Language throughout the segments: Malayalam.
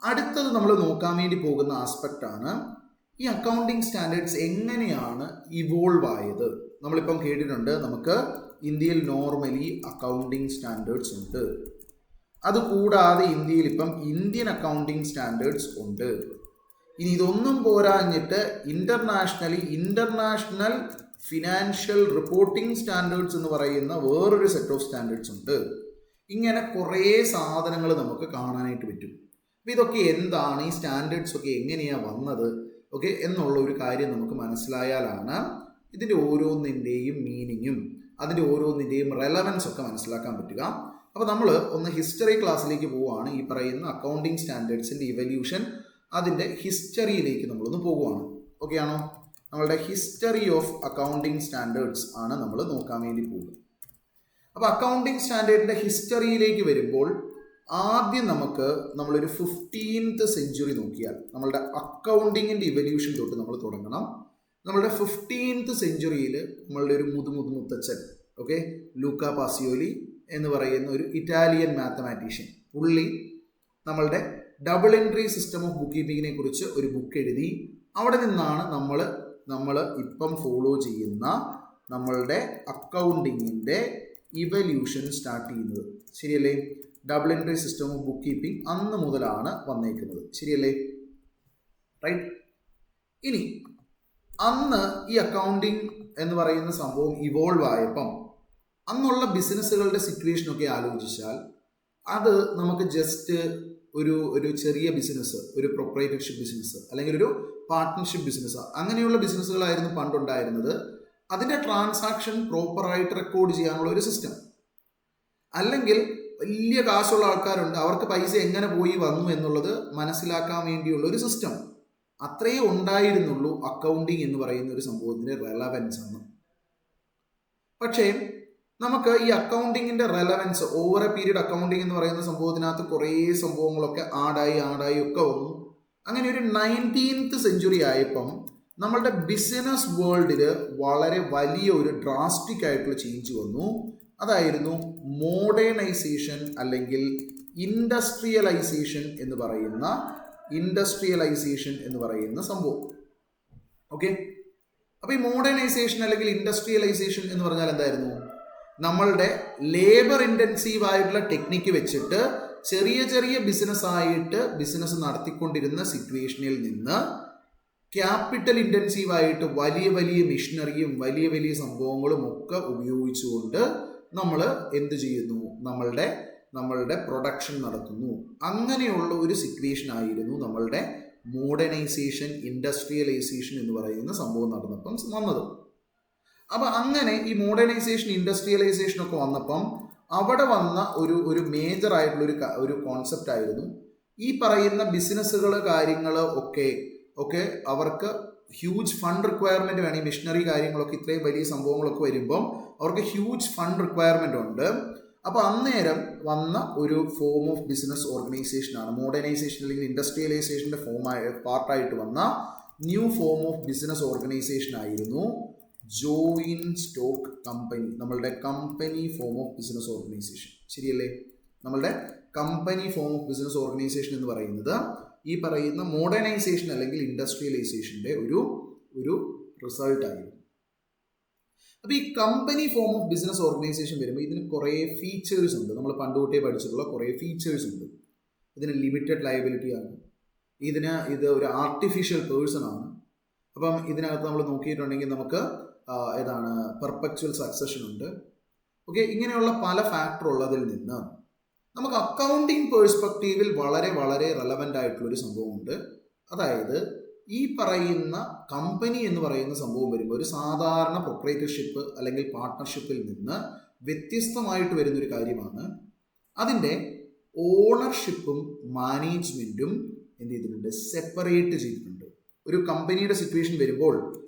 അടുത്തത് നമ്മൾ നോക്കാൻ വേണ്ടി പോകുന്ന ആസ്പെക്റ്റ് ആണ് ഈ അക്കൗണ്ടിങ് സ്റ്റാൻഡേർഡ്സ് എങ്ങനെയാണ് ഇവോൾവ് ആയത്. നമ്മളിപ്പം കേട്ടിട്ടുണ്ട് നമുക്ക് ഇന്ത്യയിൽ നോർമലി അക്കൗണ്ടിങ് സ്റ്റാൻഡേർഡ്സ് ഉണ്ട്. അതുകൂടാതെ ഇന്ത്യയിൽ ഇപ്പം ഇന്ത്യൻ അക്കൗണ്ടിങ് സ്റ്റാൻഡേർഡ്സ് ഉണ്ട്. ഇനി ഇതൊന്നും പോരാഞ്ഞിട്ട് ഇന്റർനാഷണൽ ഫിനാൻഷ്യൽ റിപ്പോർട്ടിംഗ് സ്റ്റാൻഡേർഡ്സ് എന്ന് പറയുന്ന വേറൊരു സെറ്റ് ഓഫ് സ്റ്റാൻഡേർഡ്സ് ഉണ്ട്. ഇങ്ങനെ കുറേ സാധനങ്ങൾ നമുക്ക് കാണാനായിട്ട് പറ്റും. അപ്പോൾ ഇതൊക്കെ എന്താണ്, ഈ സ്റ്റാൻഡേർഡ്സ് ഒക്കെ എങ്ങനെയാണ് വന്നത് എന്നുള്ള ഒരു കാര്യം നമുക്ക് മനസ്സിലായാലാണ് ഇതിൻ്റെ ഓരോന്നിൻ്റെയും മീനിങ്ങും അതിൻ്റെ ഓരോന്നിൻ്റെയും റെലവൻസ് ഒക്കെ മനസ്സിലാക്കാൻ പറ്റുക. അപ്പോൾ നമ്മൾ ഒന്ന് ഹിസ്റ്ററി ക്ലാസ്സിലേക്ക് പോവുകയാണ്. ഈ പറയുന്ന അക്കൗണ്ടിങ് സ്റ്റാൻഡേർഡ്സിൻ്റെ ഇവല്യൂഷൻ, അതിൻ്റെ ഹിസ്റ്ററിയിലേക്ക് നമ്മളൊന്ന് പോവുകയാണ്. ഓക്കെ ആണോ? നമ്മളുടെ ഹിസ്റ്ററി ഓഫ് അക്കൗണ്ടിങ് സ്റ്റാൻഡേർഡ്സ് ആണ് നമ്മൾ നോക്കാൻ വേണ്ടി പോകുന്നത്. അപ്പോൾ അക്കൗണ്ടിങ് സ്റ്റാൻഡേർഡിൻ്റെ ഹിസ്റ്ററിയിലേക്ക് വരുമ്പോൾ ആദ്യം നമ്മളൊരു 15th സെഞ്ച്വറി നോക്കിയാൽ നമ്മളുടെ അക്കൗണ്ടിങ്ങിൻ്റെ ഇവല്യൂഷൻ തൊട്ട് നമ്മൾ തുടങ്ങണം. നമ്മളുടെ 15th സെഞ്ച്വറിയിൽ നമ്മളുടെ ഒരു മുത്തച്ഛൻ ലൂക്ക പാസിയോലി എന്ന് പറയുന്ന ഒരു ഇറ്റാലിയൻ മാത്തമാറ്റീഷ്യൻ, പുള്ളി നമ്മളുടെ double entry system of book കീപ്പിങ്ങിനെ കുറിച്ച് ഒരു ബുക്ക് എഴുതി. അവിടെ നിന്നാണ് നമ്മൾ ഇപ്പം ഫോളോ ചെയ്യുന്ന നമ്മളുടെ അക്കൗണ്ടിങ്ങിൻ്റെ ഇവല്യൂഷൻ സ്റ്റാർട്ട് ചെയ്യുന്നത്. ശരിയല്ലേ? Double entry system of book keeping അന്ന് മുതലാണ് വന്നേക്കുന്നത്. ശരിയല്ലേ? റൈറ്റ്. ഇനി അന്ന് ഈ അക്കൗണ്ടിങ് എന്ന് പറയുന്ന സംഭവം ഇവോൾവ് ആയപ്പം അന്നുള്ള ബിസിനസ്സുകളുടെ സിറ്റുവേഷനൊക്കെ ആലോചിച്ചാൽ അത് നമുക്ക് ജസ്റ്റ് ഒരു ചെറിയ ബിസിനസ്, ഒരു പ്രൊപ്രൈറ്റർഷിപ്പ് ബിസിനസ് അല്ലെങ്കിൽ ഒരു പാർട്ട്ണർഷിപ്പ് ബിസിനസ്, അങ്ങനെയുള്ള ബിസിനസ്സുകളായിരുന്നു പണ്ടുണ്ടായിരുന്നത്. അതിൻ്റെ ട്രാൻസാക്ഷൻ പ്രോപ്പറായിട്ട് റെക്കോർഡ് ചെയ്യാനുള്ള ഒരു സിസ്റ്റം. അല്ലെങ്കിൽ വലിയ കാശുള്ള ആൾക്കാരുണ്ട്, അവർക്ക് പൈസ എങ്ങനെ പോയി വന്നു എന്നുള്ളത് മനസ്സിലാക്കാൻ വേണ്ടിയുള്ള ഒരു സിസ്റ്റം. അത്രയേ ഉണ്ടായിരുന്നുള്ളൂ അക്കൗണ്ടിങ് എന്ന് പറയുന്ന ഒരു സംഭവത്തിൻ്റെ റെലവൻസ് ആണ്. പക്ഷേ നമുക്ക് ഈ അക്കൗണ്ടിങ്ങിൻ്റെ relevance over a period, accounting എന്ന് പറയുന്ന സംഭവത്തിനകത്ത് കുറേ സംഭവങ്ങളൊക്കെ ആഡായി ഒക്കെ വന്നു. അങ്ങനെ ഒരു 19th സെഞ്ച്വറി ആയപ്പം നമ്മളുടെ ബിസിനസ് വേൾഡിൽ വളരെ വലിയ ഒരു ഡ്രാസ്റ്റിക് ആയിട്ടുള്ള ചേഞ്ച് വന്നു. അതായിരുന്നു മോഡേണൈസേഷൻ അല്ലെങ്കിൽ ഇൻഡസ്ട്രിയലൈസേഷൻ എന്ന് പറയുന്ന സംഭവം. ഓക്കെ. അപ്പോൾ ഈ മോഡേണൈസേഷൻ അല്ലെങ്കിൽ ഇൻഡസ്ട്രിയലൈസേഷൻ എന്ന് പറഞ്ഞാൽ എന്തായിരുന്നു? നമ്മളുടെ ലേബർ ഇൻറ്റൻസീവ് ആയിട്ടുള്ള ടെക്നിക്ക് വെച്ചിട്ട് ചെറിയ ബിസിനസ് നടത്തിക്കൊണ്ടിരുന്ന സിറ്റുവേഷനിൽ നിന്ന് ക്യാപിറ്റൽ ഇൻറ്റൻസീവ് ആയിട്ട് വലിയ മെഷീനറിയും വലിയ സംഭവങ്ങളും ഒക്കെ ഉപയോഗിച്ചുകൊണ്ട് നമ്മൾ എന്ത് ചെയ്യുന്നു? നമ്മളുടെ പ്രൊഡക്ഷൻ നടത്തുന്നു. അങ്ങനെയുള്ള ഒരു സിറ്റുവേഷൻ ആയിരുന്നു നമ്മളുടെ മോഡേണൈസേഷൻ, ഇൻഡസ്ട്രിയലൈസേഷൻ എന്ന് പറയുന്ന സംഭവം നടന്നപ്പം വന്നത്. അപ്പം അങ്ങനെ ഈ മോഡേണൈസേഷൻ, ഇൻഡസ്ട്രിയലൈസേഷൻ ഒക്കെ വന്നപ്പം അവിടെ വന്ന ഒരു മേജർ ആയിട്ടുള്ള ഒരു കോൺസെപ്റ്റ് ആയിരുന്നു ഈ പറയുന്ന ബിസിനസ്സുകൾ, കാര്യങ്ങൾ ഒക്കെ അവർക്ക് ഹ്യൂജ് ഫണ്ട് റിക്വയർമെൻറ്റ് വേണം. ഈ മിഷനറി കാര്യങ്ങളൊക്കെ ഇത്രയും വലിയ സംഭവങ്ങളൊക്കെ വരുമ്പം അവർക്ക് ഹ്യൂജ് ഫണ്ട് റിക്വയർമെൻറ്റ് ഉണ്ട്. അപ്പോൾ അന്നേരം വന്ന ഒരു ഫോം ഓഫ് ബിസിനസ് ഓർഗനൈസേഷനാണ് മോഡേണൈസേഷൻ അല്ലെങ്കിൽ ഇൻഡസ്ട്രിയലൈസേഷൻ്റെ പാർട്ടായിട്ട് വന്ന new form of business organisation ആയിരുന്നു ജോയിൻറ്റ് സ്റ്റോക്ക് കമ്പനി, നമ്മളുടെ company form of business organisation. ശരിയല്ലേ? നമ്മളുടെ company form of business organisation എന്ന് പറയുന്നത് ഈ പറയുന്ന മോഡേണൈസേഷൻ അല്ലെങ്കിൽ ഇൻഡസ്ട്രിയലൈസേഷൻ്റെ ഒരു റിസൾട്ടായിരുന്നു. അപ്പോൾ ഈ company form of business organisation വരുമ്പോൾ ഇതിന് കുറേ ഫീച്ചേഴ്സ് ഉണ്ട്. നമ്മൾ പണ്ടുതൊട്ടേ പഠിച്ചിട്ടുള്ള കുറേ ഫീച്ചേഴ്സ് ഉണ്ട്. ഇതിന് ലിമിറ്റഡ് ലയബിലിറ്റി ആണ്, ഇത് ഒരു ആർട്ടിഫിഷ്യൽ പേഴ്സൺ ആണ്. അപ്പം ഇതിനകത്ത് നമ്മൾ നോക്കിയിട്ടുണ്ടെങ്കിൽ നമുക്ക് ഏതാണ് പെർപെക്ച്വൽ സക്സഷൻ ഉണ്ട്. ഓക്കെ. ഇങ്ങനെയുള്ള പല ഫാക്ടർ ഉള്ളതിൽ നിന്ന് നമുക്ക് അക്കൗണ്ടിങ് പേഴ്സ്പെക്റ്റീവിൽ വളരെ റെലവൻ്റ് ആയിട്ടുള്ളൊരു സംഭവമുണ്ട്. അതായത് ഈ പറയുന്ന കമ്പനി എന്ന് പറയുന്ന സംഭവം വരുമ്പോൾ ഒരു സാധാരണ പ്രൊപ്രൈറ്റർഷിപ്പ് അല്ലെങ്കിൽ പാർട്ട്ണർഷിപ്പിൽ നിന്ന് വ്യത്യസ്തമായിട്ട് വരുന്നൊരു കാര്യമാണ് അതിൻ്റെ ഓണർഷിപ്പും മാനേജ്മെൻറ്റും എന്ത് ചെയ്തിട്ടുണ്ട്? സെപ്പറേറ്റ് ചെയ്തിട്ടുണ്ട്. ഒരു കമ്പനിയുടെ സിറ്റുവേഷൻ വരുമ്പോൾ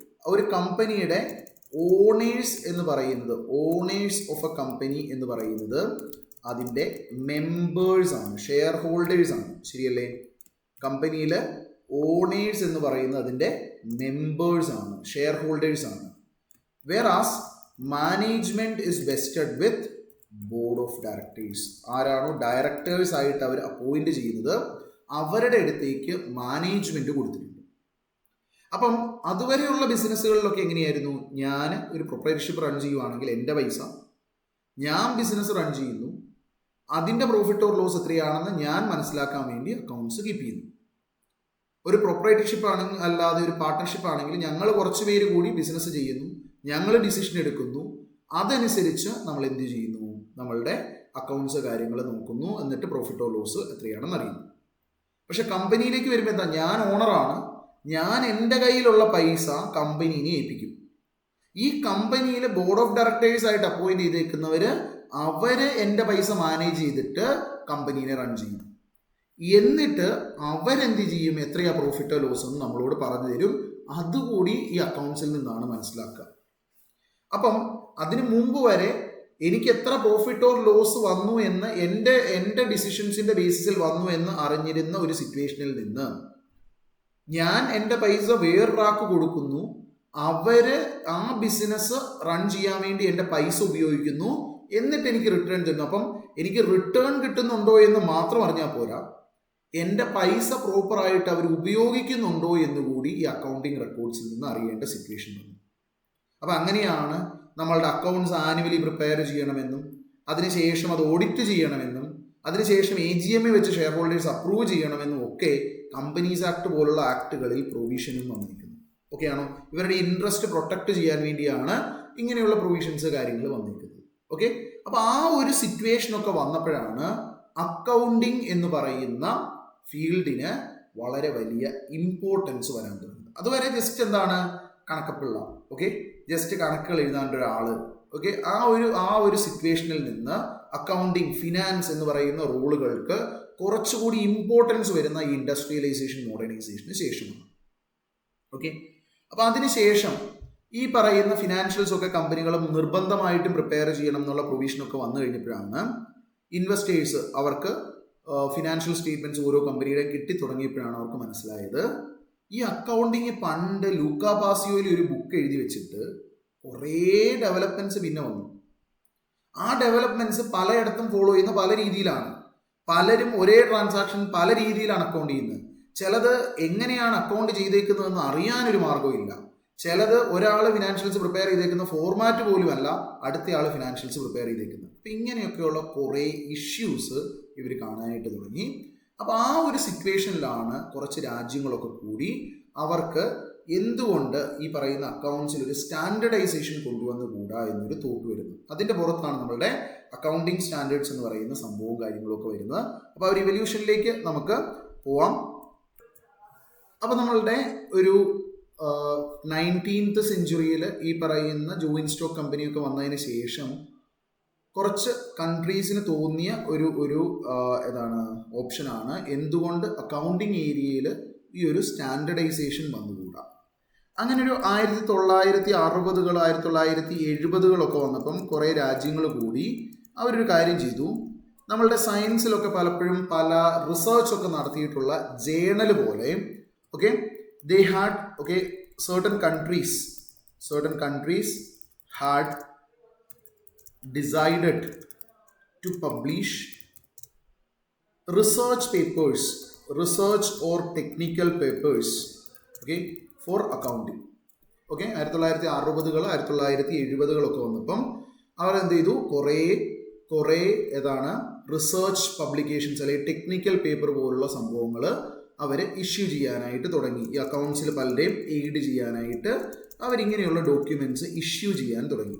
ഒരു കമ്പനിയുടെ ഓണേഴ്സ് ഓഫ് എ കമ്പനി എന്ന് പറയുന്നത് അതിൻ്റെ മെമ്പേഴ്സ് ആണ്, ഷെയർ ഹോൾഡേഴ്സ് ആണ്. ശരിയല്ലേ? കമ്പനിയിൽ ഓണേഴ്സ് എന്ന് പറയുന്നത് അതിൻ്റെ മെമ്പേഴ്സ് ആണ്, ഷെയർ ഹോൾഡേഴ്സ് ആണ്. വേറാസ് management is vested with board of directors. ആരാണോ ഡയറക്ടേഴ്സ് ആയിട്ട് അവർ അപ്പോയിൻറ്റ് ചെയ്യുന്നത് അവരുടെ അടുത്തേക്ക് മാനേജ്മെന്റ് കൊടുത്തിട്ടുണ്ട്. അപ്പം അതുവരെയുള്ള ബിസിനസ്സുകളിലൊക്കെ എങ്ങനെയായിരുന്നു, ഞാൻ ഒരു പ്രൊപ്രൈറ്റർഷിപ്പ് റൺ ചെയ്യുവാണെങ്കിൽ എൻ്റെ പൈസ ഞാൻ ബിസിനസ് റൺ ചെയ്യുന്നു, അതിൻ്റെ പ്രോഫിറ്റ് ഓർ ലോസ് എത്രയാണെന്ന് ഞാൻ മനസ്സിലാക്കാൻ വേണ്ടി അക്കൗണ്ട്സ് കീപ്പ് ചെയ്യുന്നു. ഒരു പ്രൊപ്രൈറ്റർഷിപ്പ് ആണെങ്കിൽ അല്ലാതെ ഒരു പാർട്ട്ണർഷിപ്പ് ആണെങ്കിൽ ഞങ്ങൾ കുറച്ച് പേര് കൂടി ബിസിനസ് ചെയ്യുന്നു, ഞങ്ങൾ ഡിസിഷൻ എടുക്കുന്നു, അതനുസരിച്ച് നമ്മൾ എന്ത് ചെയ്യുന്നു, നമ്മളുടെ അക്കൗണ്ട്സ് കാര്യങ്ങൾ നോക്കുന്നു, എന്നിട്ട് പ്രോഫിറ്റ് ഓർ ലോസ് എത്രയാണെന്ന് അറിയുന്നു. പക്ഷെ കമ്പനിയിലേക്ക് വരുമ്പോൾ എന്താ, ഞാൻ ഓണറാണ്, ഞാൻ എൻ്റെ കയ്യിലുള്ള പൈസ കമ്പനീനെ ഏൽപ്പിക്കും. ഈ കമ്പനിയിലെ ബോർഡ് ഓഫ് ഡയറക്ടേഴ്സ് ആയിട്ട് അപ്പോയിന്റ് ചെയ്തേക്കുന്നവർ അവര് എൻ്റെ പൈസ മാനേജ് ചെയ്തിട്ട് കമ്പനീനെ റൺ ചെയ്യും. എന്നിട്ട് അവരെന്ത് ചെയ്യും, എത്രയാ പ്രോഫിറ്റോ ലോസ് എന്ന് നമ്മളോട് പറഞ്ഞു തരും. അതുകൂടി ഈ അക്കൗണ്ട്സിൽ നിന്നാണ് മനസ്സിലാക്കുക. അപ്പം അതിന് മുമ്പ് വരെ എനിക്ക് എത്ര പ്രോഫിറ്റ് ഓർ ലോസ് വന്നു എന്ന് എൻ്റെ ഡിസിഷൻസിൻ്റെ ബേസിസിൽ വന്നു എന്ന് അറിഞ്ഞിരുന്ന ഒരു സിറ്റുവേഷനിൽ നിന്ന് ഞാൻ എൻ്റെ പൈസ വേറൊരാൾക്ക് കൊടുക്കുന്നു, അവര് ആ ബിസിനസ് റൺ ചെയ്യാൻ വേണ്ടി എൻ്റെ പൈസ ഉപയോഗിക്കുന്നു, എന്നിട്ട് എനിക്ക് റിട്ടേൺ തരുന്നു. അപ്പം എനിക്ക് റിട്ടേൺ കിട്ടുന്നുണ്ടോ എന്ന് മാത്രം അറിഞ്ഞാൽ പോരാ, എൻ്റെ പൈസ പ്രോപ്പറായിട്ട് അവർ ഉപയോഗിക്കുന്നുണ്ടോ എന്നുകൂടി ഈ അക്കൗണ്ടിങ് റെക്കോർഡ്സിൽ നിന്ന് അറിയേണ്ട സിറ്റുവേഷൻ വന്നു. അപ്പം അങ്ങനെയാണ് നമ്മളുടെ അക്കൗണ്ട്സ് ആനുവലി പ്രിപ്പയർ ചെയ്യണമെന്നും അതിനുശേഷം അത് ഓഡിറ്റ് ചെയ്യണമെന്നും അതിനുശേഷം AGM വെച്ച് ഷെയർ ഹോൾഡേഴ്സ് അപ്രൂവ് ചെയ്യണമെന്നും ഒക്കെ കമ്പനീസ് ആക്ട് പോലുള്ള ആക്ടുകളിൽ പ്രൊവിഷനും വന്നിരിക്കുന്നു. ഓക്കെ ആണോ? ഇവരുടെ ഇൻട്രസ്റ്റ് പ്രൊട്ടക്ട് ചെയ്യാൻ വേണ്ടിയാണ് ഇങ്ങനെയുള്ള പ്രൊവിഷൻസ് കാര്യങ്ങൾ വന്നിരിക്കുന്നത്. ഓക്കെ, അപ്പോൾ ആ ഒരു സിറ്റുവേഷനൊക്കെ വന്നപ്പോഴാണ് അക്കൗണ്ടിങ് എന്ന് പറയുന്ന ഫീൽഡിന് വളരെ വലിയ ഇമ്പോർട്ടൻസ് വരാൻ തുടങ്ങുന്നത്. അതുവരെ ജസ്റ്റ് എന്താണ്, കണക്കപ്പിള്ള, ഓക്കെ, ജസ്റ്റ് കണക്കുകൾ എഴുതാണ്ട് ഒരാള്, ഓക്കെ, ആ ഒരു സിറ്റുവേഷനിൽ നിന്ന് അക്കൗണ്ടിങ്, ഫിനാൻസ് എന്ന് പറയുന്ന റോളുകൾക്ക് കുറച്ചുകൂടി ഇമ്പോർട്ടൻസ് വരുന്ന ഈ ഇൻഡസ്ട്രിയലൈസേഷൻ, മോഡേണൈസേഷന് ശേഷമാണ്. ഓക്കെ, അപ്പോൾ അതിനുശേഷം ഈ പറയുന്ന ഫിനാൻഷ്യൽസ് ഒക്കെ കമ്പനികളും നിർബന്ധമായിട്ടും പ്രിപ്പയർ ചെയ്യണം എന്നുള്ള പ്രൊവിഷനൊക്കെ വന്നു കഴിഞ്ഞപ്പോഴാണ് ഇൻവെസ്റ്റേഴ്സ് അവർക്ക് ഫിനാൻഷ്യൽ സ്റ്റേറ്റ്മെന്റ്സ് ഓരോ കമ്പനിയുടെ കിട്ടി തുടങ്ങിയപ്പോഴാണ് അവർക്ക് മനസ്സിലായത് ഈ അക്കൗണ്ടിങ് പണ്ട് ലൂക്കാ പാസിയോയിൽ ഒരു ബുക്ക് എഴുതി വെച്ചിട്ട് കുറേ ഡെവലപ്മെന്റ്സ് പിന്നെ വന്നു. ആ ഡെവലപ്മെന്റ്സ് പലയിടത്തും ഫോളോ ചെയ്യുന്ന പല രീതിയിലാണ്. പലരും ഒരേ ട്രാൻസാക്ഷൻ പല രീതിയിലാണ് അക്കൗണ്ട് ചെയ്യുന്നത്. ചിലത് എങ്ങനെയാണ് അക്കൗണ്ട് ചെയ്തേക്കുന്നതെന്ന് അറിയാനൊരു മാർഗ്ഗമില്ല. ചിലത് ഒരാൾ ഫിനാൻഷ്യൽസ് പ്രിപ്പയർ ചെയ്തേക്കുന്ന ഫോർമാറ്റ് പോലുമല്ല അടുത്തയാൾ ഫിനാൻഷ്യൽസ് പ്രിപ്പയർ ചെയ്തേക്കുന്നത്. അപ്പം ഇങ്ങനെയൊക്കെയുള്ള കുറേ ഇഷ്യൂസ് ഇവർ കാണാനായിട്ട് തുടങ്ങി. അപ്പോൾ ആ ഒരു സിറ്റുവേഷനിലാണ് കുറച്ച് രാജ്യങ്ങളൊക്കെ കൂടി അവർക്ക് എന്തുകൊണ്ട് ഈ പറയുന്ന അക്കൗണ്ട്സിൽ ഒരു സ്റ്റാൻഡർഡൈസേഷൻ കൊണ്ടുവന്ന് കൂടാ എന്നൊരു തോട്ട് വരുന്നത്. അതിൻ്റെ പുറത്താണ് നമ്മളുടെ അക്കൗണ്ടിങ് സ്റ്റാൻഡേർഡ്സ് എന്ന് പറയുന്ന സംഭവവും കാര്യങ്ങളൊക്കെ വരുന്നത്. അപ്പോൾ ആ ഒരു ഇവല്യൂഷനിലേക്ക് നമുക്ക് പോവാം. അപ്പോൾ നമ്മളുടെ ഒരു 19th സെഞ്ച്വറിയിൽ ഈ പറയുന്ന ജോയിന്റ് സ്റ്റോക്ക് കമ്പനിയൊക്കെ വന്നതിന് ശേഷം കുറച്ച് കൺട്രീസിന് തോന്നിയ ഒരു ഓപ്ഷനാണ് എന്തുകൊണ്ട് അക്കൗണ്ടിങ് ഏരിയയിൽ ഈ ഒരു സ്റ്റാൻഡർഡൈസേഷൻ വന്നുകൂടാ. അങ്ങനെ ഒരു 1960-കൾ 1970-കളൊക്കെ വന്നപ്പം കുറേ രാജ്യങ്ങൾ കൂടി അവരൊരു കാര്യം ചെയ്തു. നമ്മളുടെ സയൻസിലൊക്കെ പലപ്പോഴും പല റിസർച്ചൊക്കെ നടത്തിയിട്ടുള്ള ജേണൽ പോലെ, okay, they had, okay, certain countries had decided to publish research papers, research or technical papers, okay, for accounting. Okay, 1960-കൾ 1970-കളൊക്കെ വന്നപ്പം അവർ എന്ത് ചെയ്തു, കുറേ റിസർച്ച് പബ്ലിക്കേഷൻസ് അല്ലെങ്കിൽ ടെക്നിക്കൽ പേപ്പർ പോലുള്ള സംഭവങ്ങൾ അവർ ഇഷ്യൂ ചെയ്യാനായിട്ട് തുടങ്ങി. ഈ അക്കൗണ്ട്സിൽ പലരെയും എയ്ഡ് ചെയ്യാനായിട്ട് അവരിങ്ങനെയുള്ള ഡോക്യുമെൻറ്റ്സ് ഇഷ്യൂ ചെയ്യാൻ തുടങ്ങി.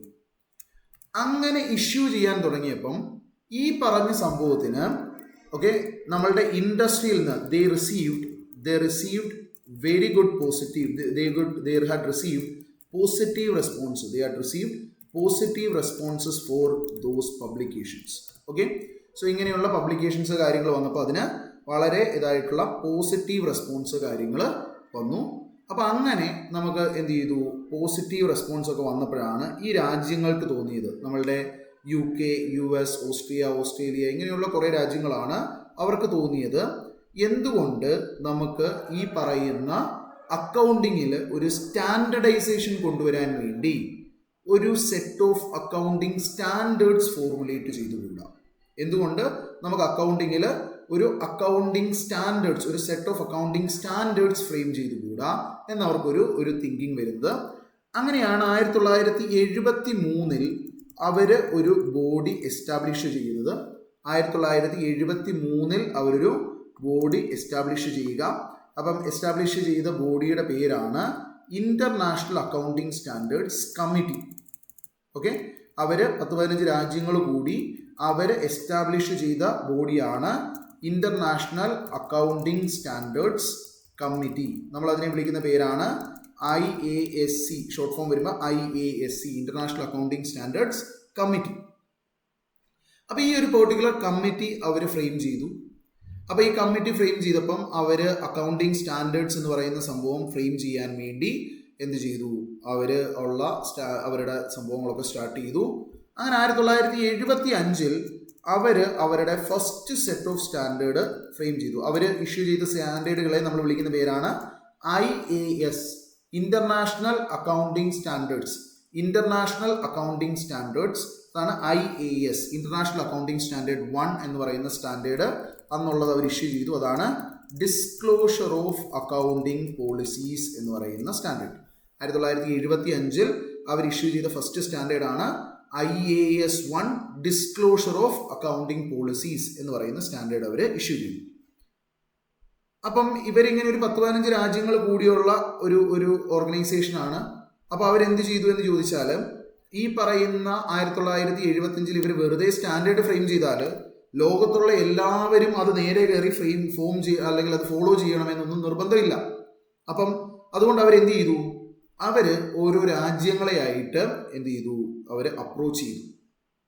അങ്ങനെ ഇഷ്യൂ ചെയ്യാൻ തുടങ്ങിയപ്പം ഈ പറഞ്ഞ സംഭവത്തിന്, ഓക്കെ, നമ്മളുടെ ഇൻഡസ്ട്രിയിൽ നിന്ന് they received very good positive, they had received positive responses. They had received positive responses for those publications. Okay, so ഇങ്ങനെയുള്ള പബ്ലിക്കേഷൻസ് കാര്യങ്ങൾ വന്നപ്പോൾ അതിന് വളരെ ഇതായിട്ടുള്ള പോസിറ്റീവ് റെസ്പോൺസ് കാര്യങ്ങൾ വന്നു. അപ്പോൾ അങ്ങനെ നമുക്ക് എന്ത് ചെയ്തു, പോസിറ്റീവ് റെസ്പോൺസ് ഒക്കെ വന്നപ്പോഴാണ് ഈ രാജ്യങ്ങൾക്ക് തോന്നിയത്, നമ്മളുടെ UK, US, ഓസ്ട്രേലിയ ഇങ്ങനെയുള്ള കുറേ രാജ്യങ്ങളാണ് അവർക്ക് തോന്നിയത് എന്തുകൊണ്ട് നമുക്ക് ഈ പറയുന്ന അക്കൗണ്ടിങ്ങിൽ ഒരു സ്റ്റാൻഡർഡൈസേഷൻ കൊണ്ടുവരാൻ വേണ്ടി ഒരു set of accounting standards formulate ചെയ്തുകൂടാ. എന്തുകൊണ്ട് നമുക്ക് അക്കൗണ്ടിങ്ങിൽ ഒരു അക്കൗണ്ടിങ് സ്റ്റാൻഡേർഡ്സ്, ഒരു set of accounting standards frame ചെയ്തുകൂടാ എന്നവർക്കൊരു തിങ്കിങ് വരുന്നത്. അങ്ങനെയാണ് 1973 അവർ ഒരു ബോഡി എസ്റ്റാബ്ലിഷ് ചെയ്യുന്നത്. 1973 അവരൊരു ബോഡി എസ്റ്റാബ്ലിഷ് ചെയ്യുക. അപ്പം എസ്റ്റാബ്ലിഷ് ചെയ്ത ബോഡിയുടെ പേരാണ് international accounting standards committee. Okay, അവർ 10-15 രാജ്യങ്ങൾ കൂടി അവർ എസ്റ്റാബ്ലിഷ് ചെയ്ത ബോഡിയാണ് ഇന്റർനാഷണൽ അക്കൗണ്ടിങ് സ്റ്റാൻഡേർഡ്സ് കമ്മിറ്റി. നമ്മൾ അതിനെ വിളിക്കുന്ന പേരാണ് IASC. ഷോർട്ട് ഫോം വരുമ്പോൾ IASC, international accounting standards committee. അപ്പോൾ ഈ ഒരു പെർട്ടിക്കുലർ കമ്മിറ്റി അവർ ഫ്രെയിം ചെയ്തു. അപ്പോൾ ഈ കമ്മിറ്റി ഫ്രെയിം ചെയ്തപ്പം അവർ അക്കൗണ്ടിങ് സ്റ്റാൻഡേർഡ്സ് എന്ന് പറയുന്ന സംഭവം ഫ്രെയിം ചെയ്യാൻ വേണ്ടി എന്ത് ചെയ്തു, അവരുടെ സംഭവങ്ങളൊക്കെ സ്റ്റാർട്ട് ചെയ്തു. അങ്ങനെ 1975 അവർ അവരുടെ first set of standard frame ചെയ്തു. അവർ ഇഷ്യൂ ചെയ്ത സ്റ്റാൻഡേർഡുകളെ നമ്മൾ വിളിക്കുന്ന പേരാണ് IAS, international accounting standards. International accounting standards അതാണ് IAS, ഇന്റർനാഷണൽ അക്കൗണ്ടിങ് സ്റ്റാൻഡേർഡ് 1 എന്ന് പറയുന്ന സ്റ്റാൻഡേർഡ് അന്നുള്ളത് അവർ ഇഷ്യൂ ചെയ്തു. അതാണ് ഡിസ്ക്ലോഷർ ഓഫ് അക്കൗണ്ടിങ് പോളിസീസ് എന്ന് പറയുന്ന സ്റ്റാൻഡേർഡ്. 1975 അവർ ഇഷ്യൂ ചെയ്ത ഫസ്റ്റ് സ്റ്റാൻഡേർഡാണ് IAS 1, disclosure of accounting policies എന്ന് പറയുന്ന സ്റ്റാൻഡേർഡ് അവർ ഇഷ്യൂ ചെയ്തു. അപ്പം ഇവരിങ്ങനെ ഒരു 10-15 രാജ്യങ്ങൾ കൂടിയുള്ള ഒരു ഓർഗനൈസേഷനാണ്. അപ്പോൾ അവരെന്ത് ചെയ്തു എന്ന് ചോദിച്ചാൽ, ഈ പറയുന്ന 1975 ഇവർ വെറുതെ സ്റ്റാൻഡേർഡ് ഫ്രെയിം ചെയ്താൽ ലോകത്തുള്ള എല്ലാവരും അത് നേരെ കയറി ഫോം അല്ലെങ്കിൽ അത് ഫോളോ ചെയ്യണമെന്നൊന്നും നിർബന്ധമില്ല. അപ്പം അതുകൊണ്ട് അവരെന്ത് ചെയ്തു, അവർ ഓരോ രാജ്യങ്ങളെ ആയിട്ട് എന്ത് ചെയ്തു, അവർ അപ്രോച്ച് ചെയ്തു.